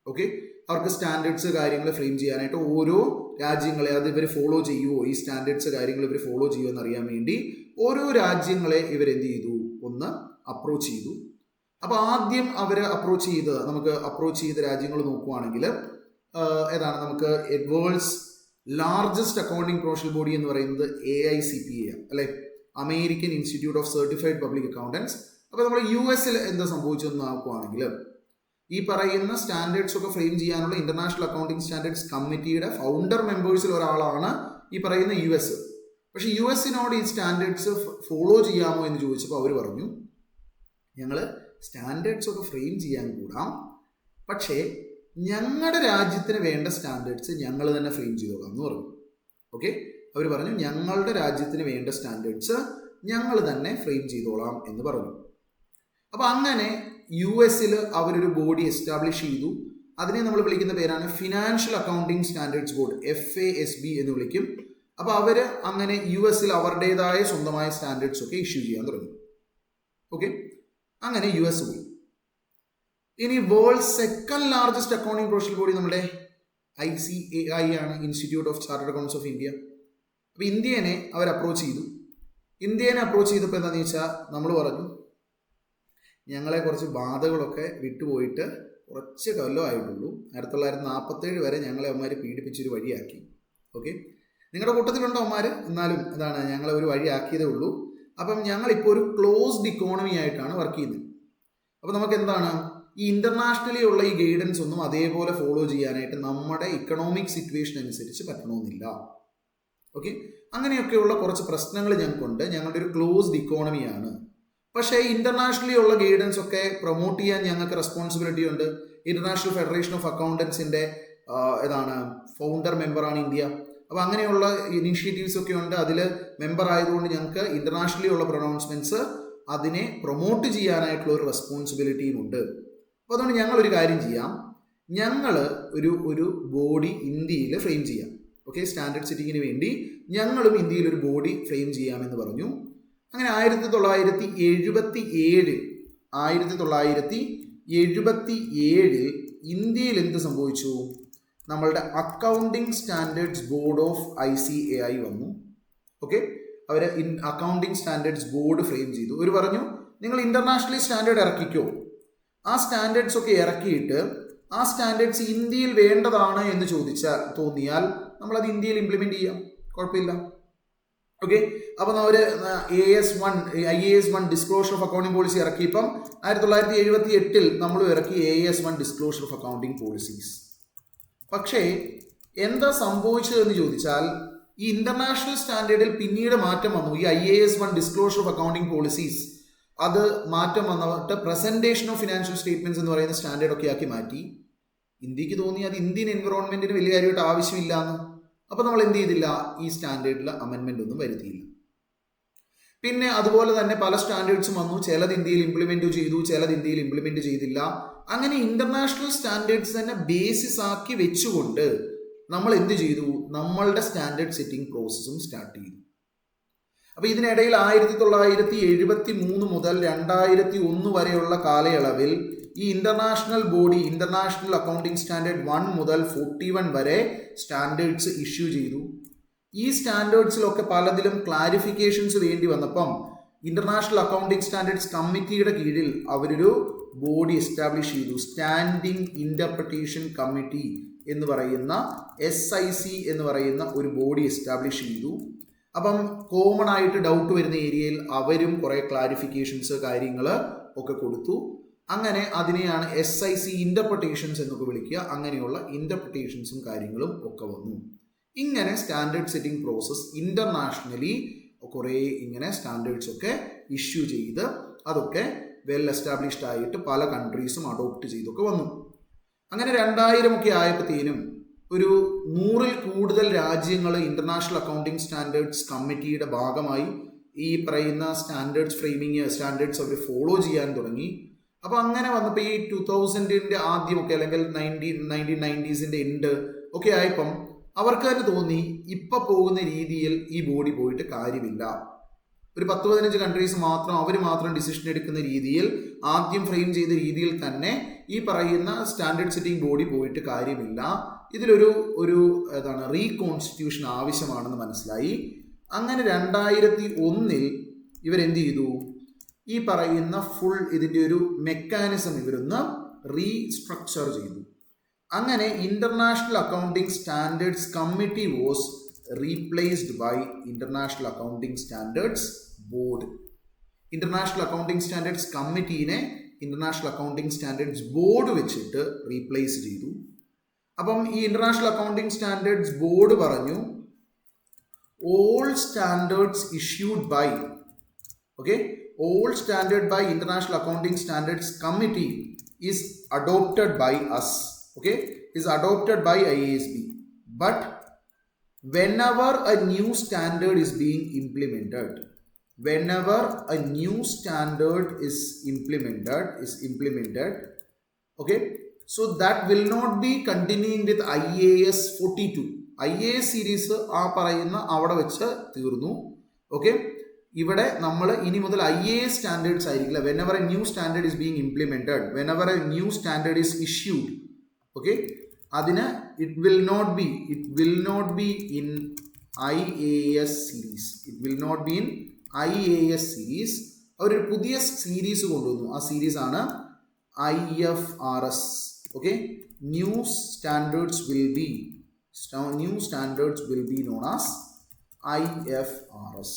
ഓക്കെ, അവർക്ക് സ്റ്റാൻഡേർഡ്സ് കാര്യങ്ങൾ ഫ്രെയിം ചെയ്യാനായിട്ട് ഓരോ രാജ്യങ്ങളെ അത് ഇവർ ഫോളോ ചെയ്യുമോ, ഈ സ്റ്റാൻഡേർഡ്സ് കാര്യങ്ങൾ ഇവർ ഫോളോ ചെയ്യുമോ എന്നറിയാൻ വേണ്ടി ഓരോ രാജ്യങ്ങളെ ഇവരെന്ത് ചെയ്തു, ഒന്ന് അപ്രോച്ച് ചെയ്തു. അപ്പോൾ ആദ്യം അവർ അപ്രോച്ച് ചെയ്ത രാജ്യങ്ങൾ നോക്കുവാണെങ്കിൽ ഏതാണ്, നമുക്ക് world's largest accounting professional body എന്ന് പറയുന്നത് AICPA അല്ലെ, American institute of certified public accountants. അപ്പോൾ നമ്മൾ US എന്താ സംഭവിച്ചതെന്ന് നോക്കുവാണെങ്കിൽ, ഈ പറയുന്ന സ്റ്റാൻഡേർഡ്സ് ഒക്കെ ഫ്രെയിം ചെയ്യാനുള്ള ഇന്റർനാഷണൽ അക്കൗണ്ടിങ് സ്റ്റാൻഡേർഡ്സ് കമ്മിറ്റിയുടെ ഫൗണ്ടർ മെമ്പേഴ്സിൽ ഒരാളാണ് ഈ പറയുന്ന US. പക്ഷേ US-നോട് ഈ സ്റ്റാൻഡേർഡ്സ് ഫോളോ ചെയ്യാമോ എന്ന് ചോദിച്ചപ്പോൾ അവർ പറഞ്ഞു, ഞങ്ങൾ സ്റ്റാൻഡേർഡ്സ് ഒക്കെ ഫ്രെയിം ചെയ്യാൻ കൂടാം, പക്ഷേ ഞങ്ങളുടെ രാജ്യത്തിന് വേണ്ട സ്റ്റാൻഡേർഡ്സ് ഞങ്ങൾ തന്നെ ഫ്രെയിം ചെയ്തോളാം എന്ന് പറഞ്ഞു. ഓക്കെ, അവർ പറഞ്ഞു ഞങ്ങളുടെ രാജ്യത്തിന് വേണ്ട സ്റ്റാൻഡേർഡ്സ് ഞങ്ങൾ തന്നെ ഫ്രെയിം ചെയ്തോളാം എന്ന് പറഞ്ഞു. അപ്പോൾ അങ്ങനെ US-ൽ അവരൊരു ബോഡി എസ്റ്റാബ്ലിഷ് ചെയ്തു. അതിനെ നമ്മൾ വിളിക്കുന്ന പേരാണ് financial accounting standards board, FASB എന്ന് വിളിക്കും. അപ്പോൾ അവർ അങ്ങനെ US-ൽ അവരുടേതായ സ്വന്തമായ സ്റ്റാൻഡേർഡ്സ് ഒക്കെ ഇഷ്യൂ ചെയ്യാൻ തുടങ്ങി. ഓക്കെ, അങ്ങനെ US പോയി. ഇനി world second largest accounting professional body നമ്മുടെ ICAI ആണ്, institute of chartered accounts of India. അപ്പോൾ ഇന്ത്യനെ അവർ അപ്രോച്ച് ചെയ്തു. ഇന്ത്യനെ അപ്രോച്ച് ചെയ്തപ്പോൾ എന്താണെന്ന് വെച്ചാൽ, നമ്മൾ പറഞ്ഞു ഞങ്ങളെ കുറച്ച് ബാധകളൊക്കെ വിട്ടുപോയിട്ട് കുറച്ച് കൊല്ലമായിട്ടുള്ളൂ, 1947 വരെ ഞങ്ങളെ അവന്മാർ പീഡിപ്പിച്ചൊരു വഴിയാക്കി. ഓക്കെ, നിങ്ങളുടെ കൂട്ടത്തിലുണ്ടോ അവന്മാർ? എന്നാലും എന്താണ്, ഞങ്ങളെ ഒരു വഴിയാക്കിയതേ ഉള്ളൂ. അപ്പം ഞങ്ങളിപ്പോൾ ഒരു ക്ലോസ്ഡ് ഇക്കോണമി ആയിട്ടാണ് വർക്ക് ചെയ്യുന്നത്. അപ്പോൾ നമുക്ക് എന്താണ്, ഈ ഇന്റർനാഷണലി ഉള്ള ഈ ഗൈഡൻസ് ഒന്നും അതേപോലെ ഫോളോ ചെയ്യാനായിട്ട് നമ്മുടെ ഇക്കണോമിക് സിറ്റുവേഷൻ അനുസരിച്ച് പറ്റണമെന്നില്ല. ഓക്കെ, അങ്ങനെയൊക്കെയുള്ള കുറച്ച് പ്രശ്നങ്ങൾ ഞങ്ങൾക്കുണ്ട്. ഞങ്ങളുടെ ഒരു ക്ലോസ്ഡ് ഇക്കോണമിയാണ്. പക്ഷേ ഇന്റർനാഷണലി ഉള്ള ഗൈഡൻസ് ഒക്കെ പ്രൊമോട്ട് ചെയ്യാൻ ഞങ്ങൾക്ക് റെസ്പോൺസിബിലിറ്റി ഉണ്ട്. ഇന്റർനാഷണൽ ഫെഡറേഷൻ ഓഫ് അക്കൗണ്ടൻസിന്റെ ഫൗണ്ടർ മെമ്പറാണ് ഇന്ത്യ. അപ്പോൾ അങ്ങനെയുള്ള ഇനീഷ്യേറ്റീവ്സ് ഒക്കെ ഉണ്ട്. അതിൽ മെമ്പർ ആയതുകൊണ്ട് ഞങ്ങൾക്ക് ഇന്റർനാഷണലി ഉള്ള പ്രൊനൗൺസ്മെന്റ്സ് അതിനെ പ്രൊമോട്ട് ചെയ്യാനായിട്ടുള്ള ഒരു റെസ്പോൺസിബിലിറ്റിയും ഉണ്ട്. അപ്പോൾ അതുകൊണ്ട് ഞങ്ങളൊരു കാര്യം ചെയ്യാം, ഞങ്ങൾ ഒരു ബോഡി ഇന്ത്യയിൽ ഫ്രെയിം ചെയ്യാം. ഓക്കെ, സ്റ്റാൻഡേർഡ് സെറ്റിങ്ങിന് വേണ്ടി ഞങ്ങളും ഇന്ത്യയിൽ ഒരു ബോഡി ഫ്രെയിം ചെയ്യാമെന്ന് പറഞ്ഞു. അങ്ങനെ 1977 ഇന്ത്യയിൽ എന്ത് സംഭവിച്ചു, നമ്മളുടെ accounting standards board of ICAI വന്നു. ഓക്കെ, അവർ അക്കൗണ്ടിങ് സ്റ്റാൻഡേർഡ്സ് ബോർഡ് ഫ്രെയിം ചെയ്തു. അവർ പറഞ്ഞു നിങ്ങൾ ഇന്റർനാഷണലി സ്റ്റാൻഡേർഡ് ഇറക്കിക്കോ. ആ സ്റ്റാൻഡേർഡ്സ് ഒക്കെ ഇറക്കിയിട്ട് ആ സ്റ്റാൻഡേർഡ്സ് ഇന്ത്യയിൽ വേണ്ടതാണ് എന്ന് തോന്നിയാൽ നമ്മളത് ഇന്ത്യയിൽ ഇംപ്ലിമെന്റ് ചെയ്യാം, കുഴപ്പമില്ല. ഓക്കെ, അപ്പം അവർ IAS 1 disclosure of accounting policy ഇറക്കിയപ്പം 1978 നമ്മൾ ഇറക്കി AS 1 disclosure of accounting policies. പക്ഷേ എന്താ സംഭവിച്ചതെന്ന് ചോദിച്ചാൽ ഈ ഇന്റർനാഷണൽ സ്റ്റാൻഡേർഡിൽ പിന്നീട് മാറ്റം വന്നു. ഈ IAS 1 disclosure of accounting policies അത് മാറ്റം വന്നിട്ട് പ്രസന്റേഷൻ ഓഫ് ഫിനാൻഷ്യൽ സ്റ്റേറ്റ്മെന്റ്സ് എന്ന് പറയുന്ന സ്റ്റാൻഡേർഡ് ഒക്കെ ആക്കി മാറ്റി. ഇന്ത്യക്ക് തോന്നി അത് ഇന്ത്യൻ എൻവറോൺമെന്റിന് വലിയ കാര്യമായിട്ട് ആവശ്യമില്ല എന്ന്. അപ്പോൾ നമ്മൾ എന്ത് ചെയ്തില്ല, ഈ സ്റ്റാൻഡേർഡിൽ അമെൻമെന്റ് ഒന്നും വരുത്തിയില്ല. പിന്നെ അതുപോലെ തന്നെ പല സ്റ്റാൻഡേർഡ്സും വന്നു. ചിലത് ഇന്ത്യയിൽ ഇംപ്ലിമെന്റ് ചെയ്തു, ചിലത് ഇന്ത്യയിൽ ഇംപ്ലിമെന്റ് ചെയ്തില്ല. അങ്ങനെ ഇന്റർനാഷണൽ സ്റ്റാൻഡേർഡ്സ് തന്നെ ബേസിസ് ആക്കി വെച്ചുകൊണ്ട് നമ്മൾ എന്ത് ചെയ്തു, നമ്മളുടെ സ്റ്റാൻഡേർഡ് സെറ്റിംഗ് പ്രോസസ്സും സ്റ്റാർട്ട് ചെയ്തു. അപ്പൊ ഇതിനിടയിൽ 1973 മുതൽ 2001 വരെയുള്ള കാലയളവിൽ ഈ international body international accounting standard 1 മുതൽ 41 വരെ സ്റ്റാൻഡേർഡ്സ് ഇഷ്യൂ ചെയ്തു. ഈ സ്റ്റാൻഡേർഡ്സിലൊക്കെ പലതിലും ക്ലാരിഫിക്കേഷൻസ് വേണ്ടി വന്നപ്പം ഇന്റർനാഷണൽ അക്കൗണ്ടിംഗ് സ്റ്റാൻഡേർഡ്സ് കമ്മിറ്റിയുടെ കീഴിൽ അവരൊരു ബോഡി എസ്റ്റാബ്ലിഷ് ചെയ്തു. സ്റ്റാൻഡിംഗ് ഇന്റർപ്രിട്ടേഷൻ കമ്മിറ്റി എന്ന് പറയുന്ന SIC എന്ന് പറയുന്ന ഒരു ബോഡി എസ്റ്റാബ്ലിഷ് ചെയ്തു. അപ്പം കോമൺ ആയിട്ട് ഡൗട്ട് വരുന്ന ഏരിയയിൽ അവരും കുറേ ക്ലാരിഫിക്കേഷൻസ് കാര്യങ്ങൾ ഒക്കെ കൊടുത്തു. അങ്ങനെ അതിനെയാണ് SIC ഇന്റർപ്രിട്ടേഷൻസ് എന്നൊക്കെ വിളിക്കുക. അങ്ങനെയുള്ള ഇന്റർപ്രിട്ടേഷൻസും കാര്യങ്ങളും ഒക്കെ വന്നു. ഇങ്ങനെ സ്റ്റാൻഡേർഡ് സെറ്റിംഗ് പ്രോസസ് ഇന്റർനാഷണലി കുറേ ഇങ്ങനെ സ്റ്റാൻഡേർഡ്സ് ഒക്കെ ഇഷ്യൂ ചെയ്ത് അതൊക്കെ വെൽ എസ്റ്റാബ്ലിഷ്ഡ് ആയിട്ട് പല കൺട്രീസും അഡോപ്റ്റ് ചെയ്തൊക്കെ വന്നു. അങ്ങനെ 2000 ഒക്കെ ആയപ്പോഴത്തേനും ഒരു 100-ൽ കൂടുതൽ രാജ്യങ്ങൾ ഇന്റർനാഷണൽ അക്കൗണ്ടിംഗ് സ്റ്റാൻഡേർഡ്സ് കമ്മിറ്റിയുടെ ഭാഗമായി ഈ പറയുന്ന സ്റ്റാൻഡേർഡ്സ് അവർ ഫോളോ ചെയ്യാൻ തുടങ്ങി. അപ്പോൾ അങ്ങനെ വന്നപ്പോൾ ഈ 2000-ന്റെ ആദ്യമൊക്കെ അല്ലെങ്കിൽ 1990s എൻഡ് ഒക്കെ ആയപ്പം അവർക്ക് തന്നെ തോന്നി ഇപ്പം പോകുന്ന രീതിയിൽ ഈ ബോഡി പോയിട്ട് കാര്യമില്ല. ഒരു 10-15 കൺട്രീസ് മാത്രം അവർ മാത്രം ഡിസിഷൻ എടുക്കുന്ന രീതിയിൽ ആദ്യം ഫ്രെയിം ചെയ്ത രീതിയിൽ തന്നെ ഈ പറയുന്ന സ്റ്റാൻഡേർഡ് സെറ്റിംഗ് ബോഡി പോയിട്ട് കാര്യമില്ല. ഇതിലൊരു റീകോൺസ്റ്റിറ്റ്യൂഷൻ ആവശ്യമാണെന്ന് മനസ്സിലായി. അങ്ങനെ 2001-ൽ ഇവരെന്ത് ചെയ്തു, ഈ പറയുന്ന ഫുൾ ഇതിൻ്റെ ഒരു മെക്കാനിസം ഇവരൊന്ന് റീസ്ട്രക്ചർ ചെയ്തു. അങ്ങനെ international accounting standards committee was replaced by international accounting standards board. International accounting standards കമ്മിറ്റീനെ ഇന്റർനാഷണൽ അക്കൗണ്ടിംഗ് സ്റ്റാൻഡേർഡ്സ് ബോർഡ് വെച്ചിട്ട് റീപ്ലേസ് ചെയ്തു. അപ്പം ഈ ഇന്റർനാഷണൽ അക്കൗണ്ടിംഗ് സ്റ്റാൻഡേർഡ്സ് ബോർഡ് പറഞ്ഞു, all standards issued by all standard by International Accounting Standards Committee is adopted by us, is adopted by IASB. But whenever a new standard is being implemented, so that will not be continuing with IAS 42. IAS series ആ പറയുന്ന അവിടെ വെച്ച് തീർന്നു. ഇവിടെ നമ്മൾ ഇനി മുതൽ IAS സ്റ്റാൻഡേർഡ്സ് ആയിരിക്കില്ല. whenever a new standard is being implemented, whenever a new standard is issued, അതിന് it will not be in IAS series. അവരൊരു പുതിയ സീരീസ് കൊണ്ടുവന്നു. ആ സീരീസ് ആണ് IFRS. New standards will be known as IFRS.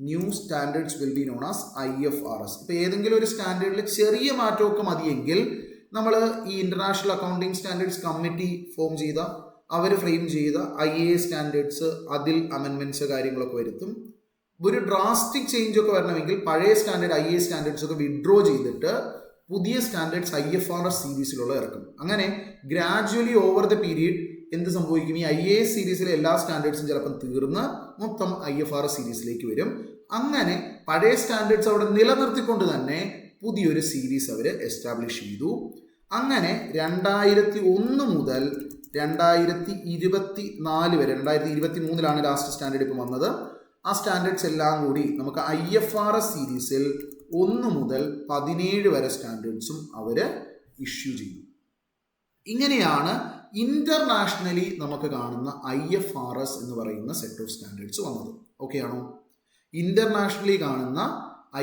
New standards will be known as IFRS. ഇപ്പോൾ ഏതെങ്കിലും ഒരു സ്റ്റാൻഡേർഡിൽ ചെറിയ മാറ്റമൊക്കെ മതിയെങ്കിൽ നമ്മൾ ഈ ഇന്റർനാഷണൽ അക്കൗണ്ടിംഗ് സ്റ്റാൻഡേർഡ്സ് കമ്മിറ്റി അവർ ഫ്രെയിം ചെയ്ത IAS സ്റ്റാൻഡേർഡ്സ് അതിൽ അമെൻമെന്റ്സ് കാര്യങ്ങളൊക്കെ വരുത്തും. ഒരു ഡ്രാസ്റ്റിക് ചേഞ്ച് ഒക്കെ വരണമെങ്കിൽ പഴയ സ്റ്റാൻഡേർഡ് IAS സ്റ്റാൻഡേർഡ്സ് ഒക്കെ വിഡ്രോ ചെയ്തിട്ട് പുതിയ സ്റ്റാൻഡേർഡ്സ് IFRS സീരീസിലുള്ള ഇറക്കും. അങ്ങനെ ഗ്രാജുവലി ഓവർ ദ പീരീഡ് എന്ത് സംഭവിക്കും, ഈ IAS സീരീസിലെ എല്ലാ സ്റ്റാൻഡേർഡ്സും ചിലപ്പം തീർന്ന് മൊത്തം IFRS സീരീസിലേക്ക് വരും. അങ്ങനെ പഴയ സ്റ്റാൻഡേർഡ്സ് അവിടെ നിലനിർത്തിക്കൊണ്ട് തന്നെ പുതിയൊരു സീരീസ് അവർ എസ്റ്റാബ്ലിഷ് ചെയ്തു. അങ്ങനെ 2001 മുതൽ 2024 വരെ, 2023 ലാസ്റ്റ് സ്റ്റാൻഡേർഡ് ഇപ്പം വന്നത്. ആ സ്റ്റാൻഡേർഡ്സ് എല്ലാം കൂടി നമുക്ക് IFRS സീരീസിൽ 1 മുതൽ 17 വരെ സ്റ്റാൻഡേർഡ്സും അവർ ഇഷ്യൂ ചെയ്തു. ഇങ്ങനെയാണ് ഇന്റർനാഷണലി നമുക്ക് കാണുന്ന IFRS എന്ന് പറയുന്ന സെറ്റ് ഓഫ് സ്റ്റാൻഡേർഡ്സ് വന്നത്. ഓക്കെ ആണോ? ഇന്റർനാഷണലി കാണുന്ന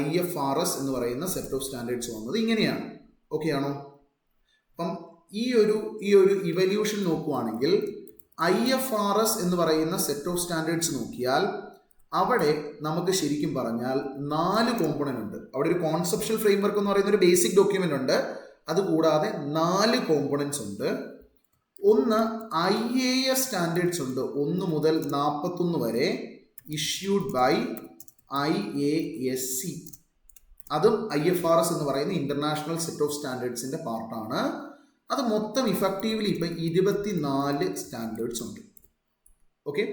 IFRS എന്ന് പറയുന്ന സെറ്റ് ഓഫ് സ്റ്റാൻഡേർഡ്സ് വന്നത് ഇങ്ങനെയാണ്. ഓക്കെ ആണോ? അപ്പം ഈ ഒരു ഇവല്യൂഷൻ നോക്കുവാണെങ്കിൽ IFRS എന്ന് പറയുന്ന സെറ്റ് ഓഫ് സ്റ്റാൻഡേർഡ്സ് നോക്കിയാൽ അവിടെ നമുക്ക് ശരിക്കും പറഞ്ഞാൽ 4 കോമ്പണന്റ് ഉണ്ട്. അവിടെ ഒരു കോൺസെപ്ഷ്യൽ ഫ്രെയിംവർക്ക് എന്ന് പറയുന്ന ഒരു ബേസിക് ഡോക്യുമെന്റ് ഉണ്ട്. അതുകൂടാതെ 4 കോമ്പണന്റ്സ് ഉണ്ട്. ഒന്ന് IAS സ്റ്റാൻഡേർഡ്സ് ഉണ്ട് 1 മുതൽ 41 വരെ, ഇഷ്യൂഡ് ബൈ IASC. അതും IFRS എന്ന് പറയുന്ന ഇന്റർനാഷണൽ സെറ്റ് ഓഫ് സ്റ്റാൻഡേർഡ്സിന്റെ പാർട്ടാണ്. അത് മൊത്തം ഇഫക്റ്റീവ്ലി ഇപ്പം 24 സ്റ്റാൻഡേർഡ്സ് ഉണ്ട്. ഓക്കെ,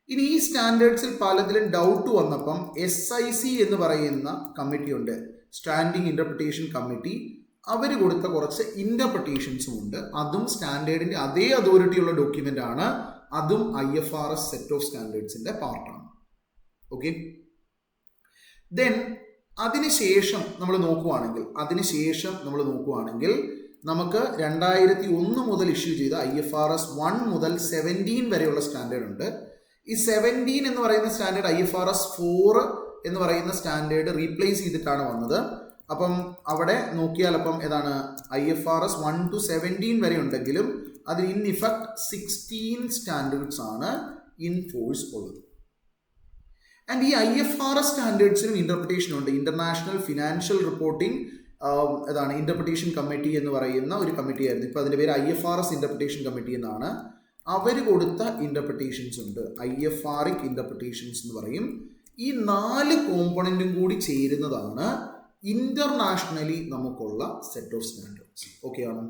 ഇനി ഈ സ്റ്റാൻഡേർഡ്സിൽ പലതിലും ഡൗട്ട് വന്നപ്പം SIC എന്ന് പറയുന്ന കമ്മിറ്റി ഉണ്ട്, സ്റ്റാൻഡിംഗ് ഇന്റർപ്രിട്ടേഷൻ കമ്മിറ്റി. അവർ കൊടുത്ത കുറച്ച് ഇന്റർപ്രിട്ടേഷൻസും ഉണ്ട്. അതും സ്റ്റാൻഡേർഡിന്റെ അതേ അതോറിറ്റി ഉള്ള ഡോക്യുമെന്റ് ആണ്. അതും IFRS സെറ്റ് ഓഫ് സ്റ്റാൻഡേർഡ്സിന്റെ പാർട്ടാണ്. ഓക്കെ, ദെൻ അതിനുശേഷം നമ്മൾ നോക്കുവാണെങ്കിൽ നമുക്ക് 2001 മുതൽ ഇഷ്യൂ ചെയ്ത IFRS 1 മുതൽ 17 വരെയുള്ള സ്റ്റാൻഡേർഡ് ഉണ്ട്. ഈ 17 എന്ന് പറയുന്ന സ്റ്റാൻഡേർഡ് IFRS 4 എന്ന് പറയുന്ന സ്റ്റാൻഡേർഡ് റീപ്ലേസ് ചെയ്തിട്ടാണ് വന്നത്. അപ്പം അവിടെ നോക്കിയാൽ അപ്പം ഏതാണ് IFRS 1 to 17 വരെ ഉണ്ടെങ്കിലും അതിൽ ഇൻ ഇഫക്ട് 16 സ്റ്റാൻഡേർഡ്സ് ആണ് ഇൻ ഫോഴ്സ് ഉള്ളത്. ആൻഡ് ഈ IFRS സ്റ്റാൻഡേർഡ്സിനും ഇന്റർപ്രിട്ടേഷനും ഉണ്ട്. International financial reporting interpretation committee എന്ന് പറയുന്ന ഒരു കമ്മിറ്റി ആയിരുന്നു. ഇപ്പം അതിൻ്റെ പേര് IFRS ഇന്റർപ്രിട്ടേഷൻ കമ്മിറ്റി എന്നാണ്. അവർ കൊടുത്ത ഇന്റർപ്രിട്ടേഷൻസ് ഉണ്ട്, IFRIC ഇന്റർപ്രിട്ടേഷൻസ് എന്ന് പറയും. ഈ 4 കോമ്പണന്റും കൂടി ചേരുന്നതാണ് ഇന്റർനാഷണലി നമുക്കുള്ള സെറ്റ് ഓഫ് സ്റ്റാൻഡേർഡ്സ്. ഓക്കെ ആണോ?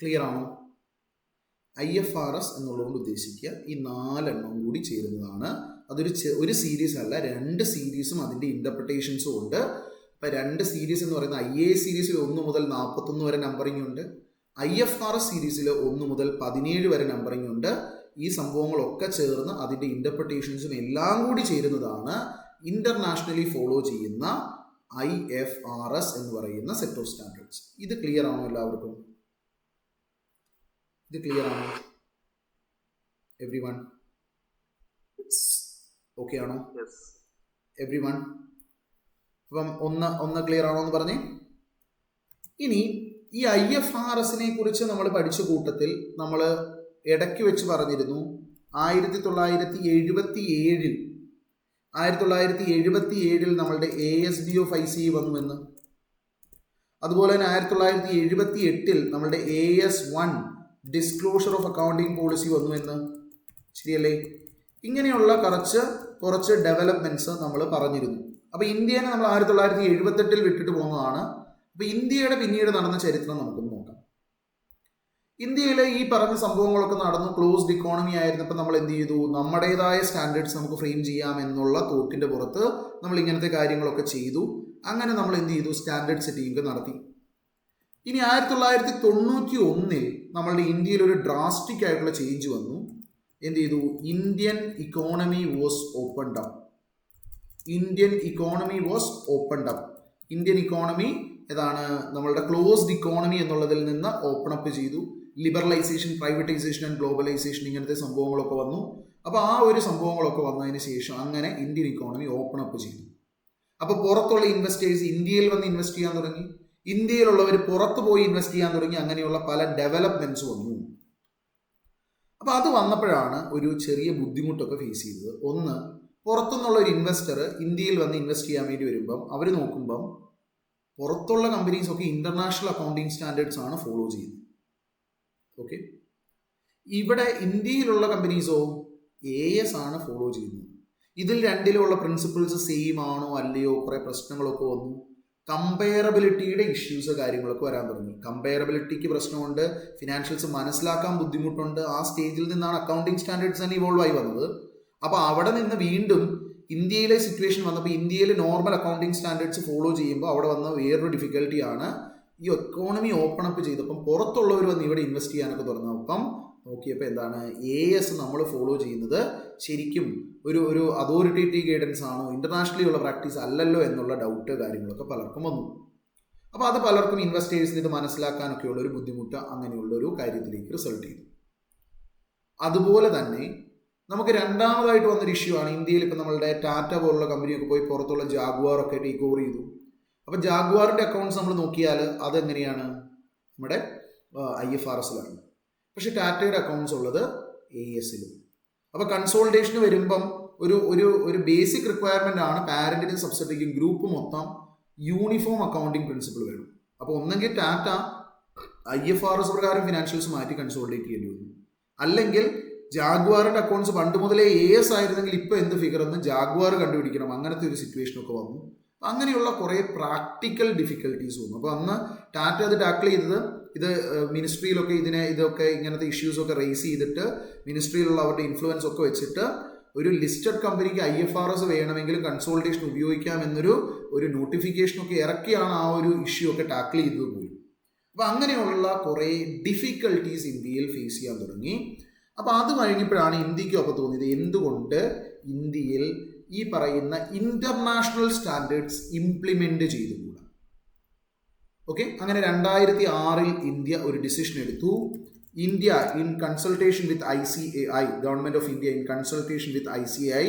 ക്ലിയർ ആണോ? IFRS എന്നുള്ളതുകൊണ്ട് ഉദ്ദേശിക്കുക ഈ 4 എണ്ണം കൂടി ചേരുന്നതാണ്. അതൊരു സീരീസ് അല്ല, 2 സീരീസും അതിൻ്റെ ഇന്റർപ്രിട്ടേഷൻസും ഉണ്ട്. ഇപ്പം 2 സീരീസ് എന്ന് പറയുന്ന IAS സീരീസിൽ 1 മുതൽ 41 വരെ നമ്പറിംഗ് ഉണ്ട്. IFRS സീരീസിൽ 1 മുതൽ 17 വരെ നമ്പറിംഗ് ഉണ്ട്. ഈ സംഭവങ്ങളൊക്കെ ചേർന്ന് അതിൻ്റെ ഇന്റർപ്രിട്ടേഷൻസും എല്ലാം കൂടി ചേരുന്നതാണ് ഇന്റർനാഷണലി ഫോളോ ചെയ്യുന്ന IFRS എന്ന് പറയുന്ന സെറ്റ് ഓഫ് സ്റ്റാൻഡേർഡ്സ്. ഇത് ക്ലിയർ ആണോ എല്ലാവർക്കും? ഇത് ക്ലിയർ ആണോ എവ്രിവൺ? ഓക്കെ ആണോ എവ്രിവൺ? അപ്പം ഒന്ന് ക്ലിയർ ആണോ എന്ന് പറഞ്ഞേ. ഇനി ഈ IFRSനെ കുറിച്ച് നമ്മൾ പഠിച്ച കൂട്ടത്തിൽ നമ്മൾ ഇടയ്ക്ക് വെച്ച് പറഞ്ഞിരുന്നു 1977 നമ്മളുടെ ASB of ICE വന്നുവെന്ന്. അതുപോലെ തന്നെ 1978 നമ്മളുടെ AS1 disclosure of accounting policy വന്നുവെന്ന്. ശരിയല്ലേ? ഇങ്ങനെയുള്ള കുറച്ച് ഡെവലപ്മെന്റ്സ് നമ്മൾ പറഞ്ഞിരുന്നു. അപ്പോൾ ഇന്ത്യനെ നമ്മൾ 1978 വിട്ടിട്ട് പോകുന്നതാണ്. അപ്പോൾ ഇന്ത്യയുടെ പിന്നീട് നടന്ന ചരിത്രം നമുക്കൊന്ന് നോക്കാം. ഇന്ത്യയിൽ ഈ പറഞ്ഞ സംഭവങ്ങളൊക്കെ നടന്നു, ക്ലോസ്ഡ് ഇക്കോണമി ആയിരുന്നപ്പോൾ നമ്മൾ എന്ത് ചെയ്തു? നമ്മുടേതായ സ്റ്റാൻഡേർഡ്സ് നമുക്ക് ഫ്രെയിം ചെയ്യാം എന്നുള്ള തോട്ടിൻ്റെ പുറത്ത് നമ്മൾ ഇങ്ങനത്തെ കാര്യങ്ങളൊക്കെ ചെയ്തു. അങ്ങനെ നമ്മൾ എന്ത് ചെയ്തു? സ്റ്റാൻഡേർഡ് സെറ്റിംഗ് നടത്തി. ഇനി 1991 നമ്മളുടെ ഇന്ത്യയിൽ ഒരു ഡ്രാസ്റ്റിക് ആയിട്ടുള്ള ചേഞ്ച് വന്നു. എന്ത് ചെയ്തു? Indian economy was opened up. Indian economy ഏതാണ്? നമ്മളുടെ ക്ലോസ്ഡ് ഇക്കോണമി എന്നുള്ളതിൽ നിന്ന് ഓപ്പൺ അപ്പ് ചെയ്തു. ലിബറലൈസേഷൻ, പ്രൈവറ്റൈസേഷൻ ആൻഡ് ഗ്ലോബലൈസേഷൻ ഇങ്ങനത്തെ സംഭവങ്ങളൊക്കെ വന്നു. അപ്പോൾ ആ ഒരു സംഭവങ്ങളൊക്കെ വന്നതിന് ശേഷം അങ്ങനെ ഇന്ത്യൻ ഇക്കോണമി ഓപ്പൺ അപ്പ് ചെയ്തു. അപ്പോൾ പുറത്തുള്ള ഇൻവെസ്റ്റേഴ്സ് ഇന്ത്യയിൽ വന്ന് ഇൻവെസ്റ്റ് ചെയ്യാൻ തുടങ്ങി, ഇന്ത്യയിലുള്ളവർ പുറത്ത് പോയി ഇൻവെസ്റ്റ് ചെയ്യാൻ തുടങ്ങി. അങ്ങനെയുള്ള പല ഡെവലപ്മെന്റ്സ് വന്നു. അപ്പോൾ അത് വന്നപ്പോഴാണ് ഒരു ചെറിയ ബുദ്ധിമുട്ടൊക്കെ ഫേസ് ചെയ്തത്. ഒന്ന്, പുറത്തുനിന്നുള്ള ഒരു ഇൻവെസ്റ്റർ ഇന്ത്യയിൽ വന്ന് ഇൻവെസ്റ്റ് ചെയ്യാൻ വേണ്ടി വരുമ്പം അവർ നോക്കുമ്പം പുറത്തുള്ള കമ്പനീസൊക്കെ ഇന്റർനാഷണൽ അക്കൗണ്ടിങ് സ്റ്റാൻഡേർഡ്സ് ആണ് ഫോളോ ചെയ്യുന്നത്. ഓക്കെ, ഇവിടെ ഇന്ത്യയിലുള്ള കമ്പനീസോ AS ആണ് ഫോളോ ചെയ്യുന്നത്. ഇതിൽ രണ്ടിലുള്ള പ്രിൻസിപ്പിൾസ് സെയിം ആണോ അല്ലയോ, കുറേ പ്രശ്നങ്ങളൊക്കെ വന്നു. കമ്പയറബിലിറ്റിയുടെ ഇഷ്യൂസ് കാര്യങ്ങളൊക്കെ വരാൻ തുടങ്ങി. കമ്പയറബിലിറ്റിക്ക് പ്രശ്നമുണ്ട്, ഫിനാൻഷ്യൽസ് മനസ്സിലാക്കാൻ ബുദ്ധിമുട്ടുണ്ട്. ആ സ്റ്റേജിൽ നിന്നാണ് അക്കൗണ്ടിങ് സ്റ്റാൻഡേർഡ്സ് തന്നെ ഇവോൾവ് ആയി വന്നത്. അപ്പോൾ അവിടെ നിന്ന് വീണ്ടും ഇന്ത്യയിലെ സിറ്റുവേഷൻ വന്നപ്പോൾ ഇന്ത്യയിൽ നോർമൽ അക്കൗണ്ടിങ് സ്റ്റാൻഡേർഡ്സ് ഫോളോ ചെയ്യുമ്പോൾ അവിടെ വന്ന വേറൊരു ഡിഫിക്കൽട്ടിയാണ് ഈ എക്കോണമി ഓപ്പൺ അപ്പ് ചെയ്തപ്പം പുറത്തുള്ളവർ വന്ന് ഇവിടെ ഇൻവെസ്റ്റ് ചെയ്യാനൊക്കെ തുടങ്ങും. അപ്പം നോക്കിയപ്പോൾ എന്താണ് AS നമ്മൾ ഫോളോ ചെയ്യുന്നത് ശരിക്കും ഒരു അതോറിറ്റേറ്റീവ് ഗൈഡൻസ് ആണോ, ഇന്റർനാഷണലി ഉള്ള പ്രാക്ടീസ് അല്ലല്ലോ എന്നുള്ള ഡൗട്ട് കാര്യങ്ങളൊക്കെ പലർക്കും വന്നു. അപ്പോൾ അത് പലർക്കും ഇൻവെസ്റ്റേഴ്സിന് ഇത് മനസ്സിലാക്കാനൊക്കെയുള്ള ഒരു ബുദ്ധിമുട്ട് അങ്ങനെയുള്ള ഒരു കാര്യത്തിലേക്ക് റിസൾട്ട് ചെയ്തു. അതുപോലെ തന്നെ നമുക്ക് രണ്ടാമതായിട്ട് വന്നൊരു ഇഷ്യൂ ആണ് ഇന്ത്യയിൽ ഇപ്പം നമ്മളുടെ ടാറ്റ പോലുള്ള കമ്പനിയൊക്കെ പോയി പുറത്തുള്ള ജാഗ്വാറൊക്കെ ടേക്ക് ഓവർ ചെയ്തു. അപ്പം ജാഗ്വാറിൻ്റെ അക്കൗണ്ട്സ് നമ്മൾ നോക്കിയാൽ അതെങ്ങനെയാണ്? നമ്മുടെ IFRSലാണ്. പക്ഷെ ടാറ്റയുടെ അക്കൗണ്ട്സ് ഉള്ളത് ASലും. അപ്പോൾ കൺസോളിഡേഷന് വരുമ്പം ഒരു ബേസിക് റിക്വയർമെൻ്റ് ആണ് പാരൻറ്റിനും സബ്സിഡിക്കും ഗ്രൂപ്പ് മൊത്തം യൂണിഫോം അക്കൗണ്ടിങ് പ്രിൻസിപ്പിൾ വേണം. അപ്പോൾ ഒന്നെങ്കിൽ ടാറ്റ IFRS പ്രകാരം ഫിനാൻഷ്യൽസ് മാറ്റി കൺസോളിഡേറ്റ് ചെയ്യേണ്ടി വന്നു. അല്ലെങ്കിൽ ജാഗ്വാറിന്റെ അക്കൗണ്ട്സ് പണ്ട് മുതലേ AS ആയിരുന്നെങ്കിൽ ഇപ്പൊ എന്ത് ഫിഗർ എന്ന് ജാഗ്വാർ കണ്ടുപിടിക്കണം, അങ്ങനത്തെ ഒരു സിറ്റുവേഷൻ ഒക്കെ വന്നു. അങ്ങനെയുള്ള കുറെ പ്രാക്ടിക്കൽ ഡിഫിക്കൽട്ടീസ് വന്നു. അപ്പോൾ അന്ന് ടാറ്റ അത് ടാക്കിൾ ചെയ്തത്, ഇത് മിനിസ്ട്രിയിലൊക്കെ ഇതൊക്കെ ഇങ്ങനത്തെ ഇഷ്യൂസൊക്കെ റേസ് ചെയ്തിട്ട് മിനിസ്ട്രിയിലുള്ള അവരുടെ ഇൻഫ്ലുവൻസ് ഒക്കെ വെച്ചിട്ട് ഒരു ലിസ്റ്റഡ് കമ്പനിക്ക് IFRS വേണമെങ്കിലും കൺസോളിഡേഷൻ ഉപയോഗിക്കാം എന്നൊരു നോട്ടിഫിക്കേഷനൊക്കെ ഇറക്കിയാണ് ആ ഒരു ഇഷ്യൂ ഒക്കെ ടാക്കിൾ ചെയ്തത് പോലും. അപ്പോൾ അങ്ങനെയുള്ള കുറേ ഡിഫിക്കൽട്ടീസ് ഇന്ത്യയിൽ ഫേസ് ചെയ്യാൻ തുടങ്ങി. അപ്പോൾ അത് കഴിഞ്ഞപ്പോഴാണ് ഇന്ത്യക്കും അപ്പോൾ തോന്നിയത് എന്തുകൊണ്ട് ഇന്ത്യയിൽ ഈ പറയുന്ന ഇന്റർനാഷണൽ സ്റ്റാൻഡേർഡ്സ് ഇംപ്ലിമെന്റ് ചെയ്തുകൂടാ. ഓക്കെ, അങ്ങനെ 2006 ഇന്ത്യ ഒരു ഡിസിഷൻ എടുത്തു. India in consultation with ICAI, government of India in consultation with ICAI